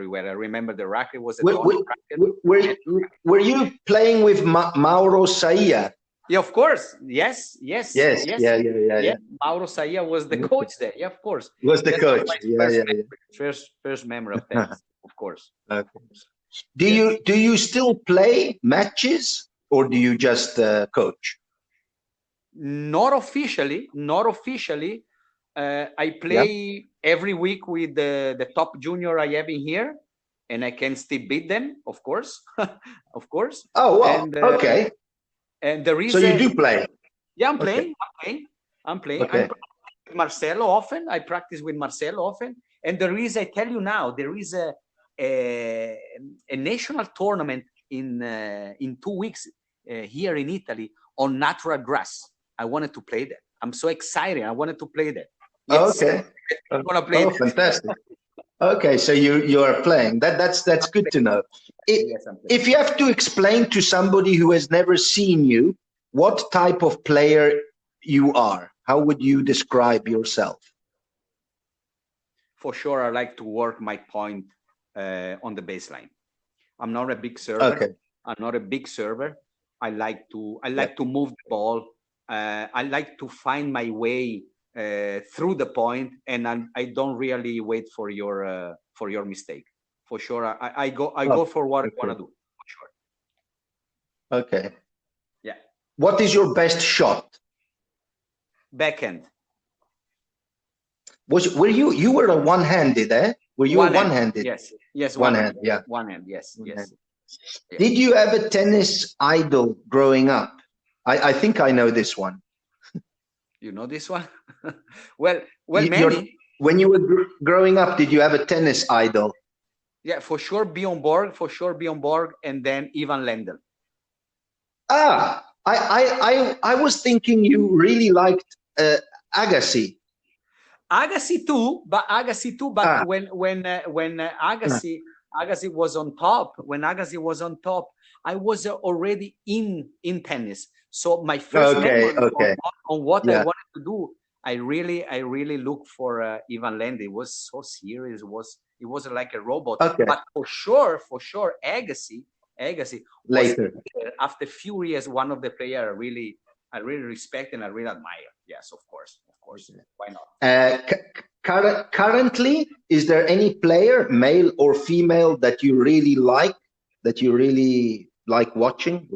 well. I remember the racket was a racket. Were you playing with Mauro Saia? Yeah, of course. Yes. Yeah. Mauro Saia was the coach there. Yeah, of course. Was the coach? First memory of tennis, of course. Okay. Do you still play matches, or do you just coach? Not officially. I play every week with the top junior I have in here, and I can still beat them, of course. Of course. Oh, wow. And, okay. And there is. So you do play? Yeah, I'm playing. I'm playing. Okay. I'm with Marcelo often. I practice with Marcelo often. And there is, I tell you now, there is a national tournament in 2 weeks here in Italy on natural grass. I wanted to play that. I'm so excited. I wanted to play that. Yes. Okay. I'm gonna play that. Fantastic. Okay, so you are playing. That's good to know. If you have to explain to somebody who has never seen you what type of player you are, how would you describe yourself? For sure, I like to work my point on the baseline. I'm not a big server. Okay. I'm not a big server. I like to move the ball. I like to find my way through the point, and I don't really wait for your mistake. For sure, I go for what I want to do. For sure. Okay. Yeah. What is your best shot? Backhand. Were you were a one-handed, eh? Were you one-handed? Yes. One hand. Yeah. One hand. Yes. Did you have a tennis idol growing up? I think I know this one. You know this one? well, many. When you were growing up, did you have a tennis idol? Yeah, for sure, Bjorn Borg, and then Ivan Lendl. I was thinking you really liked Agassi. Agassi too, but when Agassi was on top, I was already in tennis. So my first memory on what I wanted to do, I really looked for Ivan Lendl. It was so serious. It was like a robot. But for sure, Agassi later, after a few years, one of the players I really respect and I really admire. Yes, of course. Why not? Currently, is there any player, male or female, that you really like watching?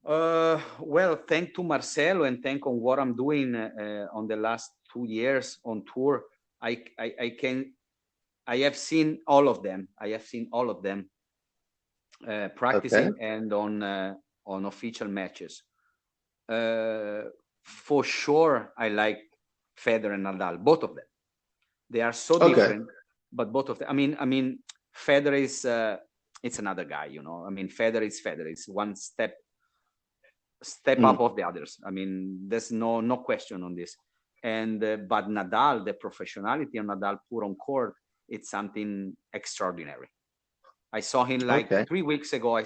Well, thanks to Marcelo and thanks on what I'm doing on the last 2 years on tour, I have seen all of them. Practicing and on official matches. For sure, I like Federer and Nadal, both of them. They are so different, but both of them. I mean, Federer is it's another guy, you know. I mean, Federer is It's one step up of the others. I mean, there's no question on this. And but Nadal, the professionality of Nadal put on court, it's something extraordinary. I saw him 3 weeks ago.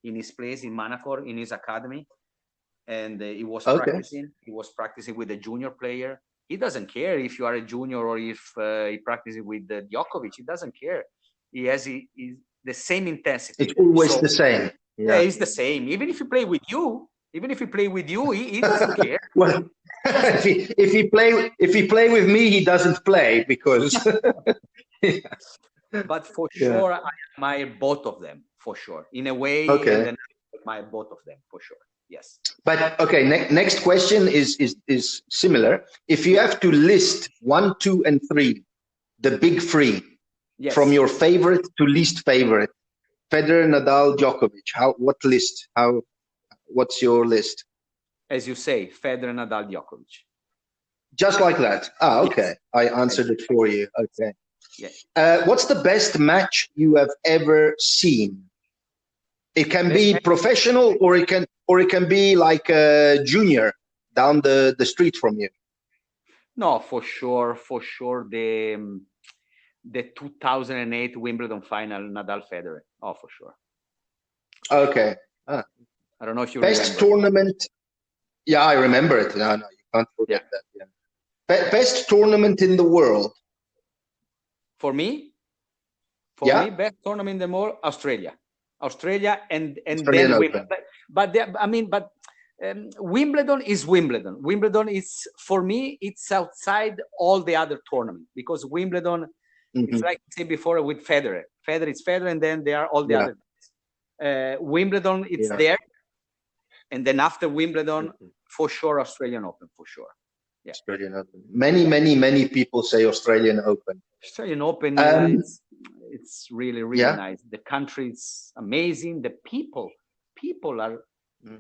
In his place in Manacor, in his academy, and he was practicing. He was practicing with a junior player. He doesn't care if you are a junior or if he practices with Djokovic. He doesn't care. He has the same intensity. It's always the same. Yeah, it's the same. Even if he play with you, he doesn't care. Well, if he play with me, he doesn't play because. But for sure, I admire both of them. For sure, in a way, and then I admire both of them for sure. Yes. But next question is similar. If you have to list 1, 2, and 3, the big three, from your favorite to least favorite, Federer, Nadal, Djokovic. What's your list? As you say, Federer, Nadal, Djokovic. Just like that. Okay. Yes. I answered it for you. Okay. Yes. What's the best match you have ever seen? It can be professional, or it can be like a junior down the street from you. No, for sure, the 2008 Wimbledon final, Nadal Federer. Oh, for sure. Okay. I don't know if you best remember. Tournament. Yeah, I remember it. No, you can't forget that. Yeah. Best tournament in the world. For me, best tournament in the world, Australia, and then Wimbledon. But Wimbledon is Wimbledon. Wimbledon is, for me, it's outside all the other tournaments, because Wimbledon, it's like I said before with Federer. Federer is Federer, and then there are all the other. Wimbledon, it's there, and then after Wimbledon, for sure, Australian Open, for sure. Yeah. Australian Open. Many people say Australian Open. Australian Open, it's really nice. The country is amazing. The people are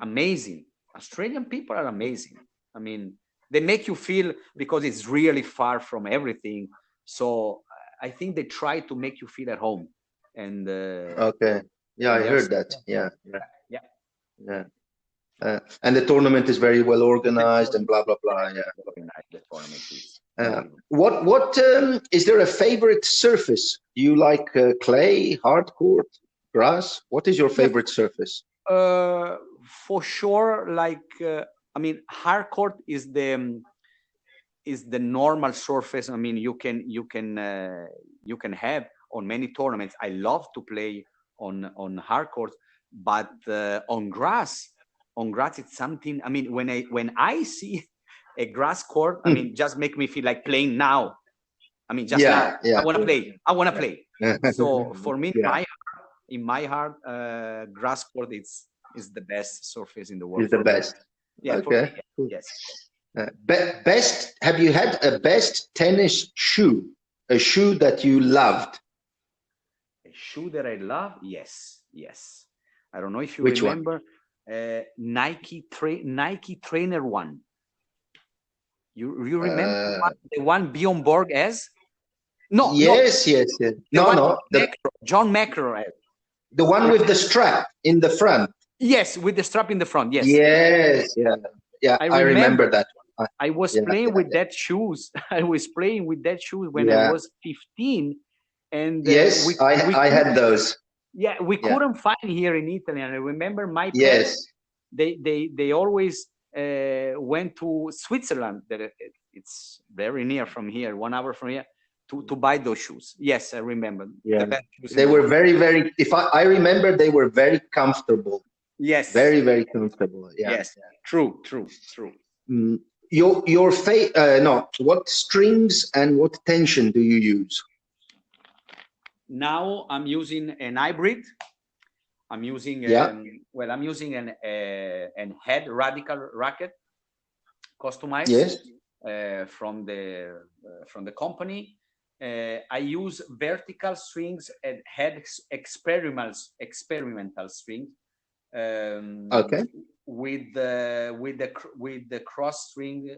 amazing. Australian people are amazing. I mean, they make you feel, because it's really far from everything. So I think they try to make you feel at home. And I heard that. Yeah. And the tournament is very well organized and blah blah blah. Yeah. The tournament is. What is there a favorite surface? Do you like clay, hard court, grass? What is your favorite surface? For sure, hard court is the normal surface. I mean, you can have on many tournaments. I love to play on hard court, but on grass, it's something. I mean, when I see a grass court, I mean, just make me feel like playing now. I mean, just now. I want to play. So for me, in my heart, grass court is the best surface in the world. It's the best. Yeah. Okay. Cool. Yes. Best. Have you had a best tennis shoe? A shoe that you loved? A shoe that I love? Yes. I don't know if you Which remember. Nike Trainer One. You remember the one Bjorn Borg has? No. Yes. No. John McEnroe has. The one with the strap in the front. Yes, with the strap in the front. Yes. Yes. Yeah. I remember that one. I was playing with that shoes. I was playing with that shoes when I was 15, and yes, I had those. Yeah, we couldn't find here in Italy. And I remember my parents. They always went to Switzerland. That it's very near from here, 1 hour from here, to buy those shoes. Yes, I remember. Yeah, they were very, very. If I remember, they were very comfortable. Yes, very, very comfortable. Yeah. Yes, true. What strings and what tension do you use? Now I'm using an hybrid. I'm using I'm using an head radical racket, customized. Yes. From the company. I use vertical strings and head experimental strings. Okay. With the cross string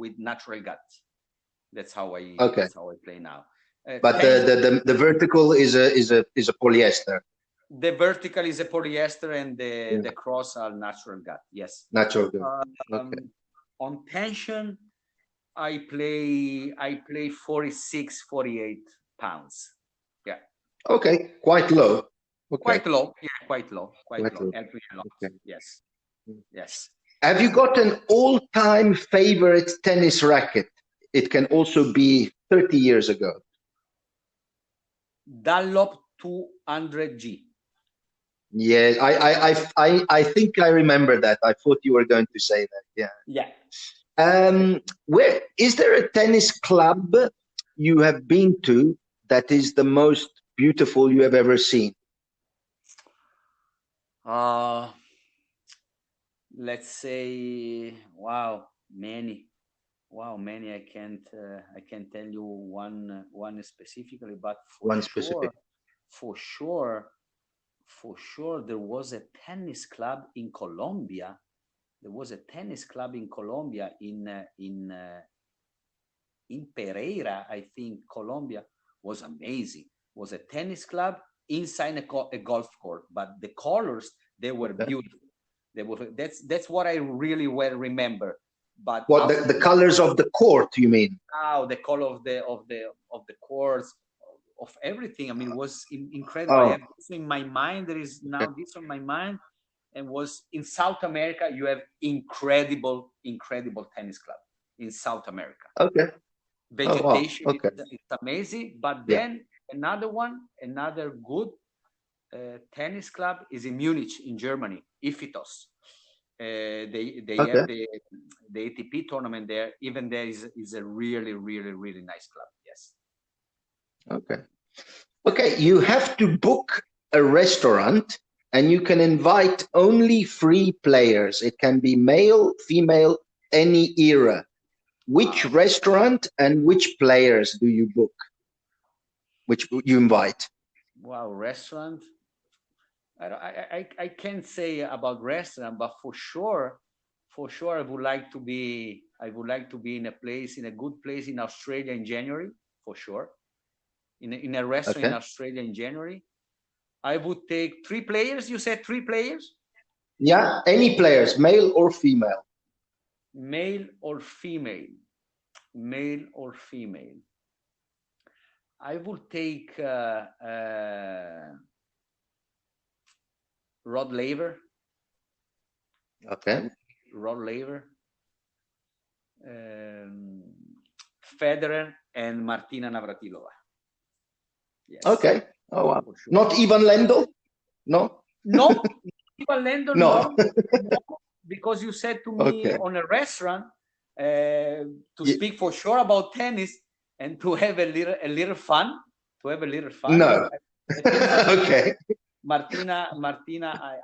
with natural gut. That's how I play now. But the vertical is a polyester. The vertical is a polyester, and the cross are natural gut. Yes. Natural gut. Okay. On tension, I play 46, 48 pounds. Yeah. Okay. Quite low. Okay. Quite low. Yeah, quite low. Helping a lot. Okay. Yes. Yes. Have you got an all-time favorite tennis racket? It can also be 30 years ago. Dunlop 200G. Yes, I think I remember that. I thought you were going to say that. Yeah. Yeah. Where is there a tennis club you have been to that is the most beautiful you have ever seen? Let's say, many. I can't tell you one specifically, but for sure, there was a tennis club in Colombia. In Pereira, I think. Colombia was amazing. Was a tennis club inside a golf court, but the colors, they were beautiful. That's what I really well remember. But what the colors of the court, you mean? The color of the courts, of everything. I mean, it was incredible. I have this in my mind. There is now this on my mind. And was in South America. You have incredible tennis club in South America. Okay. Vegetation, it's amazing. But then another good tennis club is in Munich, in Germany, E08. They have the ATP tournament there. Even there is a really nice club. Yes. Okay. You have to book a restaurant, and you can invite only 3 players. It can be male, female, any era. Which restaurant and which players do you book? Which you invite? Wow, restaurant. I can't say about restaurant, but for sure, I would like to be in a good place in Australia in January, for sure. In a restaurant in Australia in January. I would take 3 players. You said 3 players? Yeah, any players, male or female. Male or female. I would take Rod Laver. Okay. Rod Laver. Federer and Martina Navratilova. Yes. Okay. Oh wow. Sure. Not Ivan Lendl? No. No. Ivan Lendl. No. No. Because you said to me on a restaurant to speak for sure about tennis and to have a little fun. No. Okay. Martina,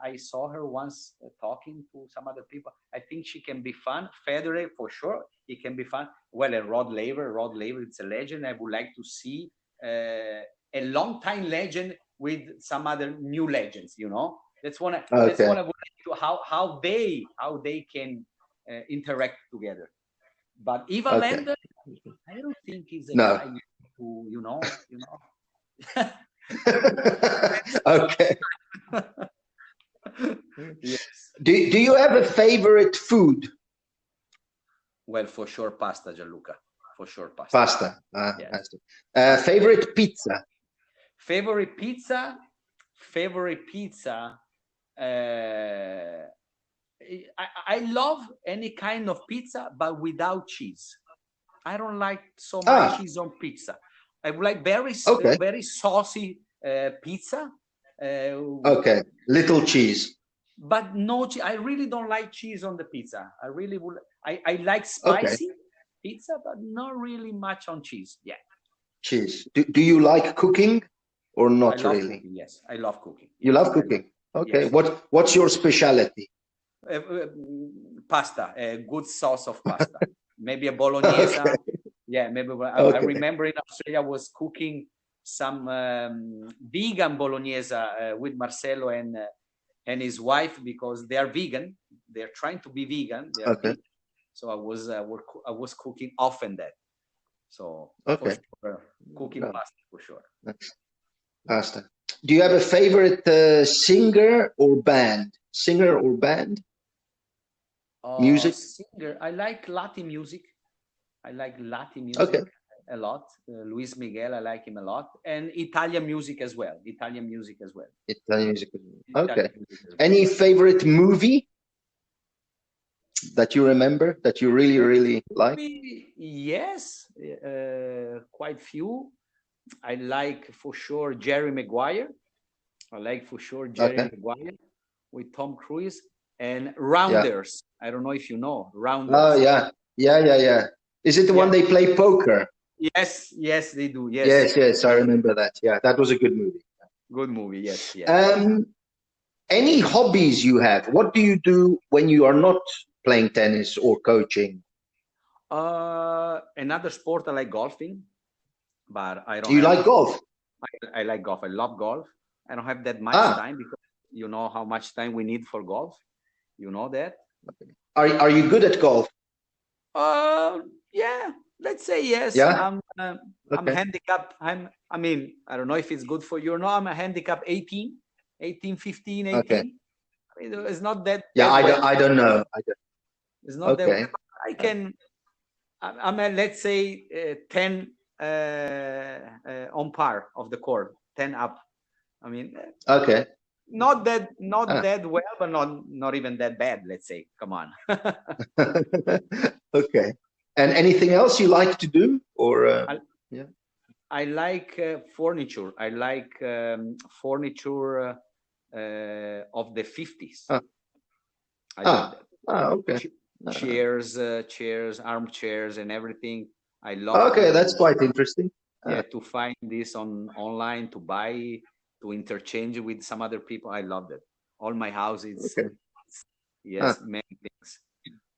I saw her once talking to some other people. I think she can be fun. Federer, for sure, he can be fun. Well, and Rod Laver, it's a legend. I would like to see a long-time legend with some other new legends. You know, that's what I would like to how they can interact together. But Ivan Lendl, I don't think he's a guy who you know. Okay. Yes. Do you have a favorite food? Well, for sure, pasta, Gianluca. For sure, pasta. Pasta. Yes. Favorite pizza? Favorite pizza? Favorite pizza? I love any kind of pizza, but without cheese. I don't like so much cheese on pizza. I would like very saucy pizza. Okay, little cheese. But no, I really don't like cheese on the pizza. I really would. I like spicy pizza, but not really much on cheese. Yeah. Cheese. Do you like cooking or not really? Cooking, yes, I love cooking. You love cooking. Okay. Yes. What's your specialty? Pasta. A good sauce of pasta. Maybe a bolognese. Okay. Yeah, maybe. I remember in Australia I was cooking some vegan bolognese with Marcelo and his wife, because they are vegan. They're trying to be vegan. They are vegan. So I was cooking often that. So for sure, cooking pasta for sure. Pasta. Do you have a favorite singer or band? Singer or band? Music? Singer. I like Latin music. A lot. Luis Miguel, I like him a lot, and Italian music as well. Italian music as well. Okay. Any favorite movie that you remember that you really like? Yes, quite few. I like for sure Jerry Maguire. Maguire with Tom Cruise, and Rounders. Yeah. I don't know if you know Rounders. Oh yeah. Is it the one they play poker? Yes, they do. Yes, I remember that. Yeah, that was a good movie. Good movie, yes. Any hobbies you have? What do you do when you are not playing tennis or coaching? Another sport, I like golfing, but I don't. Do you like golf? I like golf. I love golf. I don't have that much time, because you know how much time we need for golf. You know that. Are you good at golf? Yeah, let's say yes. Yeah? I'm handicapped. I don't know if it's good for you or not. I'm a handicap 18, 15, 18. Okay. I mean, it's not that. Yeah, I don't know. It's not that way. I can. I'm at, let's say 10 on par of the court, 10 up. I mean. Okay. Not that well, but not even that bad. Let's say. Come on. Okay. And anything else you like to do, or I like furniture. I like furniture of the 50s. I love that. Okay. Chairs, armchairs, and everything. I love. Okay, that's quite interesting. Yeah, to find this online, to buy, to interchange with some other people. I love that. All my houses. Many things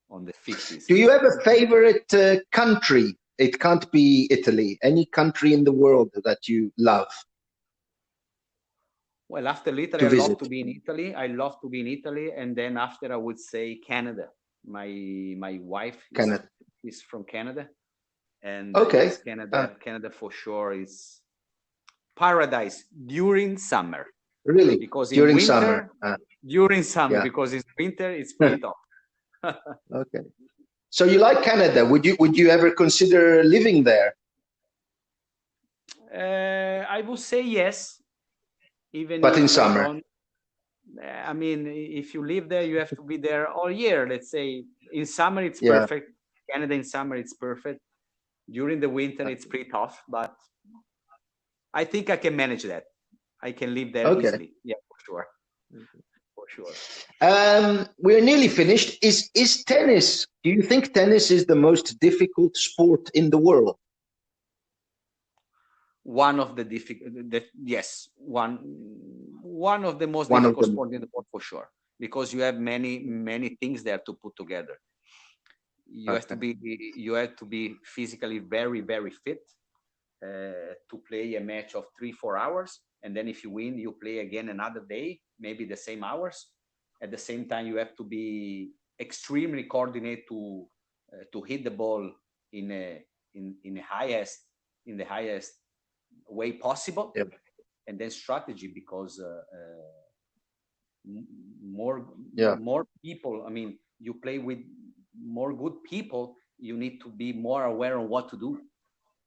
on the 50s. Do you have a favorite country? It can't be Italy. Any country in the world that you love? Well, after Italy, I love to be in Italy. And then after, I would say Canada. My wife is from Canada. And Canada for sure is paradise during summer. Really? Because during winter, summer. During summer, because in winter it's pretty tough. Okay. So you like Canada? Would you ever consider living there? I would say yes. But in summer. I mean, if you live there, you have to be there all year. Let's say in summer it's perfect. Canada in summer it's perfect. During the winter it's pretty tough, but I think I can manage that. I can live there easily. Yeah, for sure. For sure. We're nearly finished. Is tennis? Do you think tennis is the most difficult sport in the world? One of the yes, one of the most difficult sports in the world for sure, because you have many things there to put together. You have to be physically very, very fit to play a match of 3-4 hours, and then if you win, you play again another day, maybe the same hours. At the same time, you have to be extremely coordinated to hit the ball in the highest way possible. Yep. And then strategy, because more people. I mean, you play with more good people. you need to be more aware of what to do.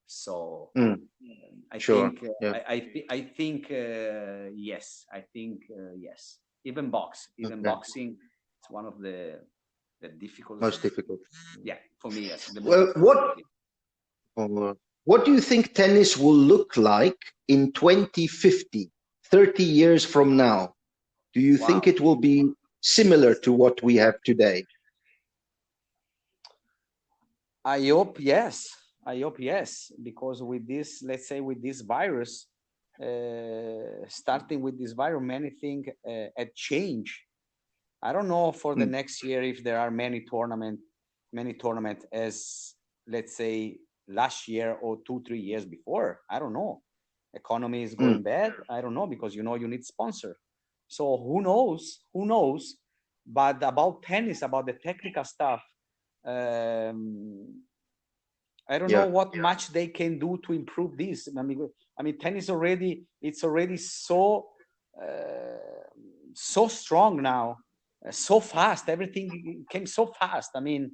So I think yes. I think yes. Even boxing, it's one of the difficult, most difficult. Yeah, for me, yes. Well, what do you think tennis will look like in 2050, 30 years from now? Do you think it will be similar to what we have today? I hope yes. Because with this, let's say with this virus, starting with this virus, many things had changed. I don't know for the next year if there are many tournament as, let's say, last year or 2-3 years before. I don't know. Economy is going bad. I don't know, because you need sponsor. So who knows? But about tennis, about the technical stuff, I don't know what much they can do to improve this. I mean, tennis it's already so strong now, so fast. Everything came so fast. I mean,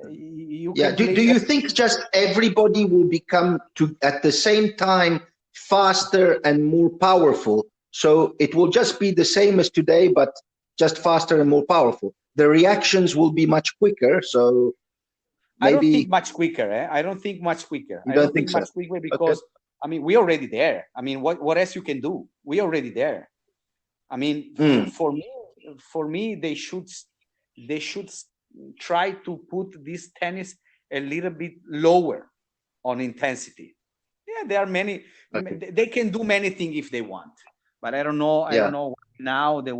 you can do you think just everybody will become at the same time faster and more powerful? So it will just be the same as today, but just faster and more powerful. The reactions will be much quicker. So maybe... I don't think much quicker. I don't think much quicker. I don't think so. Much quicker because I mean, we're already there. I mean, what else you can do? We're already there. I mean, for me, they should try to put this tennis a little bit lower on intensity. Yeah, there are many. They can do many things if they want, but I don't know. I don't know now. They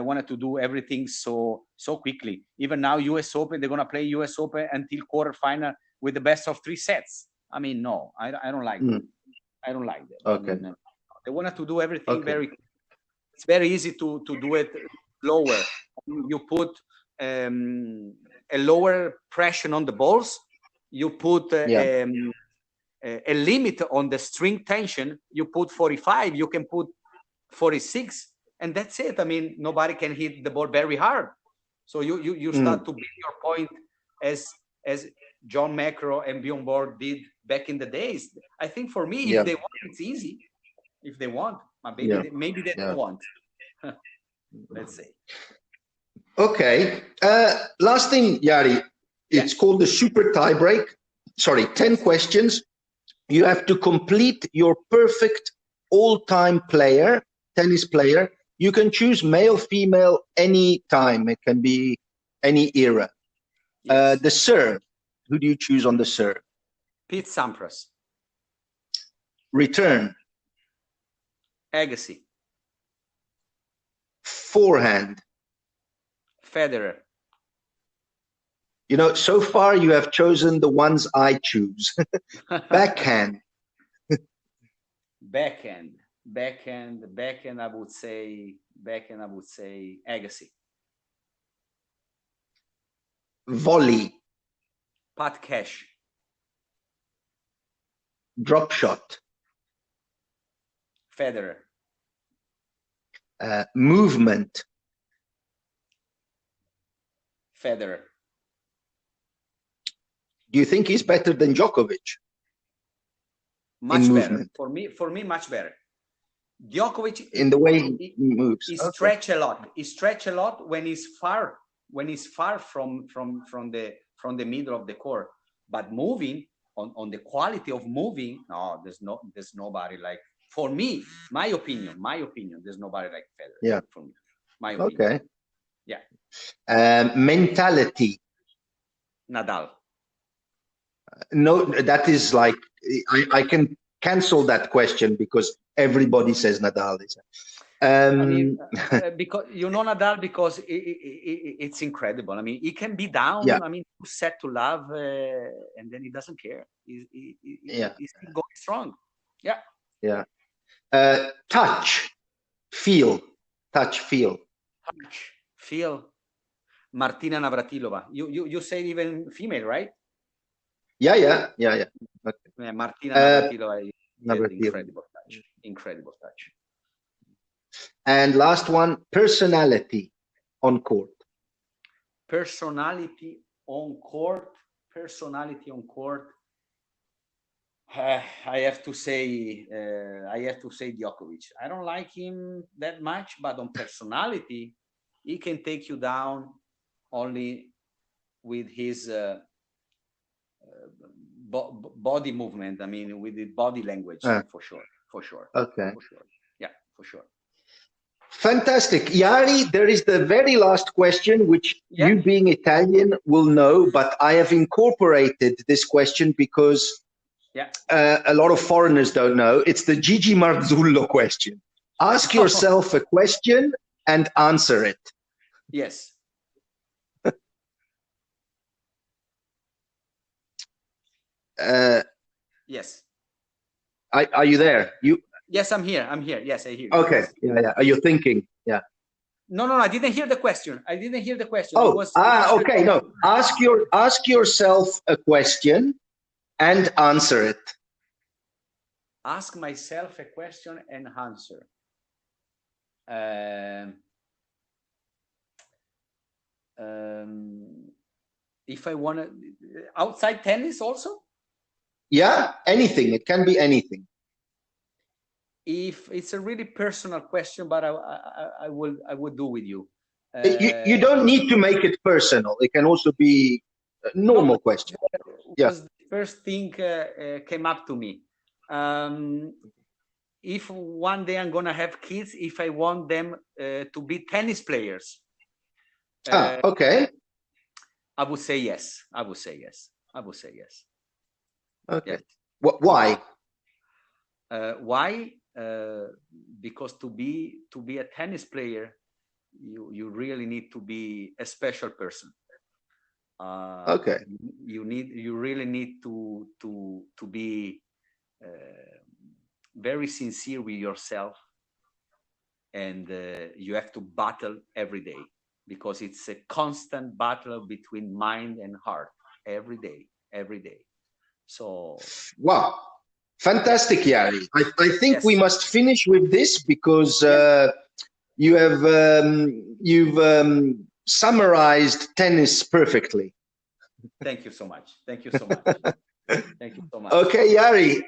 wanted to do everything so quickly. Even now, U.S. Open, they're gonna play U.S. Open until quarterfinal with the best of 3 sets. I mean, no, I don't like that. I don't like that. Okay. I mean, they wanted to do everything very. It's very easy to do it lower. You put a lower pressure on the balls. You put a limit on the string tension. You put 45. You can put 46. And that's it. I mean, nobody can hit the ball very hard. So you start to build your point as John McEnroe and Bjorn Borg did back in the days. I think for me, if they want, it's easy. If they want, maybe they don't want. Let's see. Okay. Last thing, Yari. It's called the super tiebreak. Sorry, 10 questions. You have to complete your perfect all-time tennis player. You can choose male, female, any time. It can be any era. Yes. The serve. Who do you choose on the serve? Pete Sampras. Return. Agassi. Forehand. Federer. You know, so far you have chosen the ones I choose. Backhand. Backhand. I would say Agassi. Volley. Pat Cash. Drop shot. Federer. Movement. Federer. Do you think he's better than Djokovic? Much better. For me, much better. Djokovic in the way he moves. He stretch a lot. He stretch a lot when he's far from the middle of the court. But moving on the quality of moving, no, there's nobody like, for me, my opinion, there's nobody like Federer. Yeah. For me, my opinion. Okay. Yeah. Mentality. Nadal. No, that is like, I can cancel that question because everybody says Nadal is. I mean, because Nadal, because it's incredible. I mean, he can be down. I mean, set to love, and then he doesn't care. He's still going strong. Yeah. Yeah. Touch, feel. Martina Navratilova. You say even female, right? Yeah. Okay. Martina Navratilova is incredible touch. And last one, personality on court. Personality on court. personality on court, I have to say Djokovic. I don't like him that much, but on personality, he can take you down only with his body movement. I mean, with the body language, for sure. Okay. For sure. Yeah, for sure. Fantastic. Yari, there is the very last question, which you being Italian will know, but I have incorporated this question because a lot of foreigners don't know. It's the Gigi Marzullo question. Ask yourself a question and answer it. Yes. Yes. Are you there? Yes, I'm here. Yes, I hear you. Okay. Yeah. Are you thinking? Yeah. No, I didn't hear the question. Oh, okay. No, ask yourself a question and answer it. Ask myself a question and answer. If I want to, outside tennis also? Yeah, anything. It can be anything. If it's a really personal question, but I would do with you. You don't need to make it personal. It can also be a normal question. Was the first thing came up to me. If one day I'm gonna have kids, if I want them to be tennis players. Okay. I would say yes. Okay. Yes. Why? Why? Because to be a tennis player, you really need to be a special person. Okay. You really need to be very sincere with yourself, and you have to battle every day, because it's a constant battle between mind and heart every day. So wow, fantastic, Yari. I think we must finish with this, because you've summarized tennis perfectly. Thank you so much. Okay, Yari.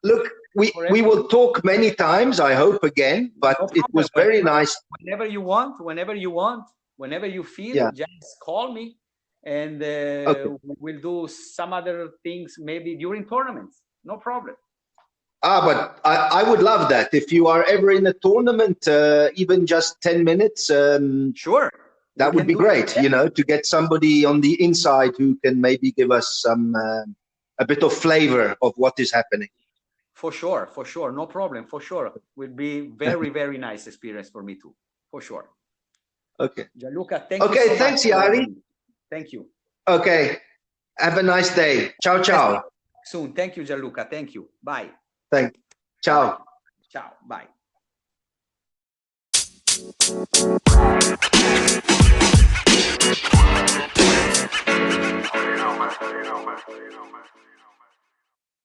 Look, we will talk many times, I hope, again, but it was very nice. Whenever you want, whenever you feel, just call me, and we'll do some other things, maybe during tournaments. No problem. But I would love that. If you are ever in a tournament, even just 10 minutes, sure, that would be great, to get somebody on the inside who can maybe give us a bit of flavor of what is happening. For sure. No problem. For sure. Will be very, very nice experience for me too. For sure. Okay. Gianluca, thank you. Okay, thanks, Yari. Thank you. Okay. Have a nice day. Ciao, ciao. Soon. Thank you, Gianluca. Thank you. Bye. Ciao. Ciao. Bye.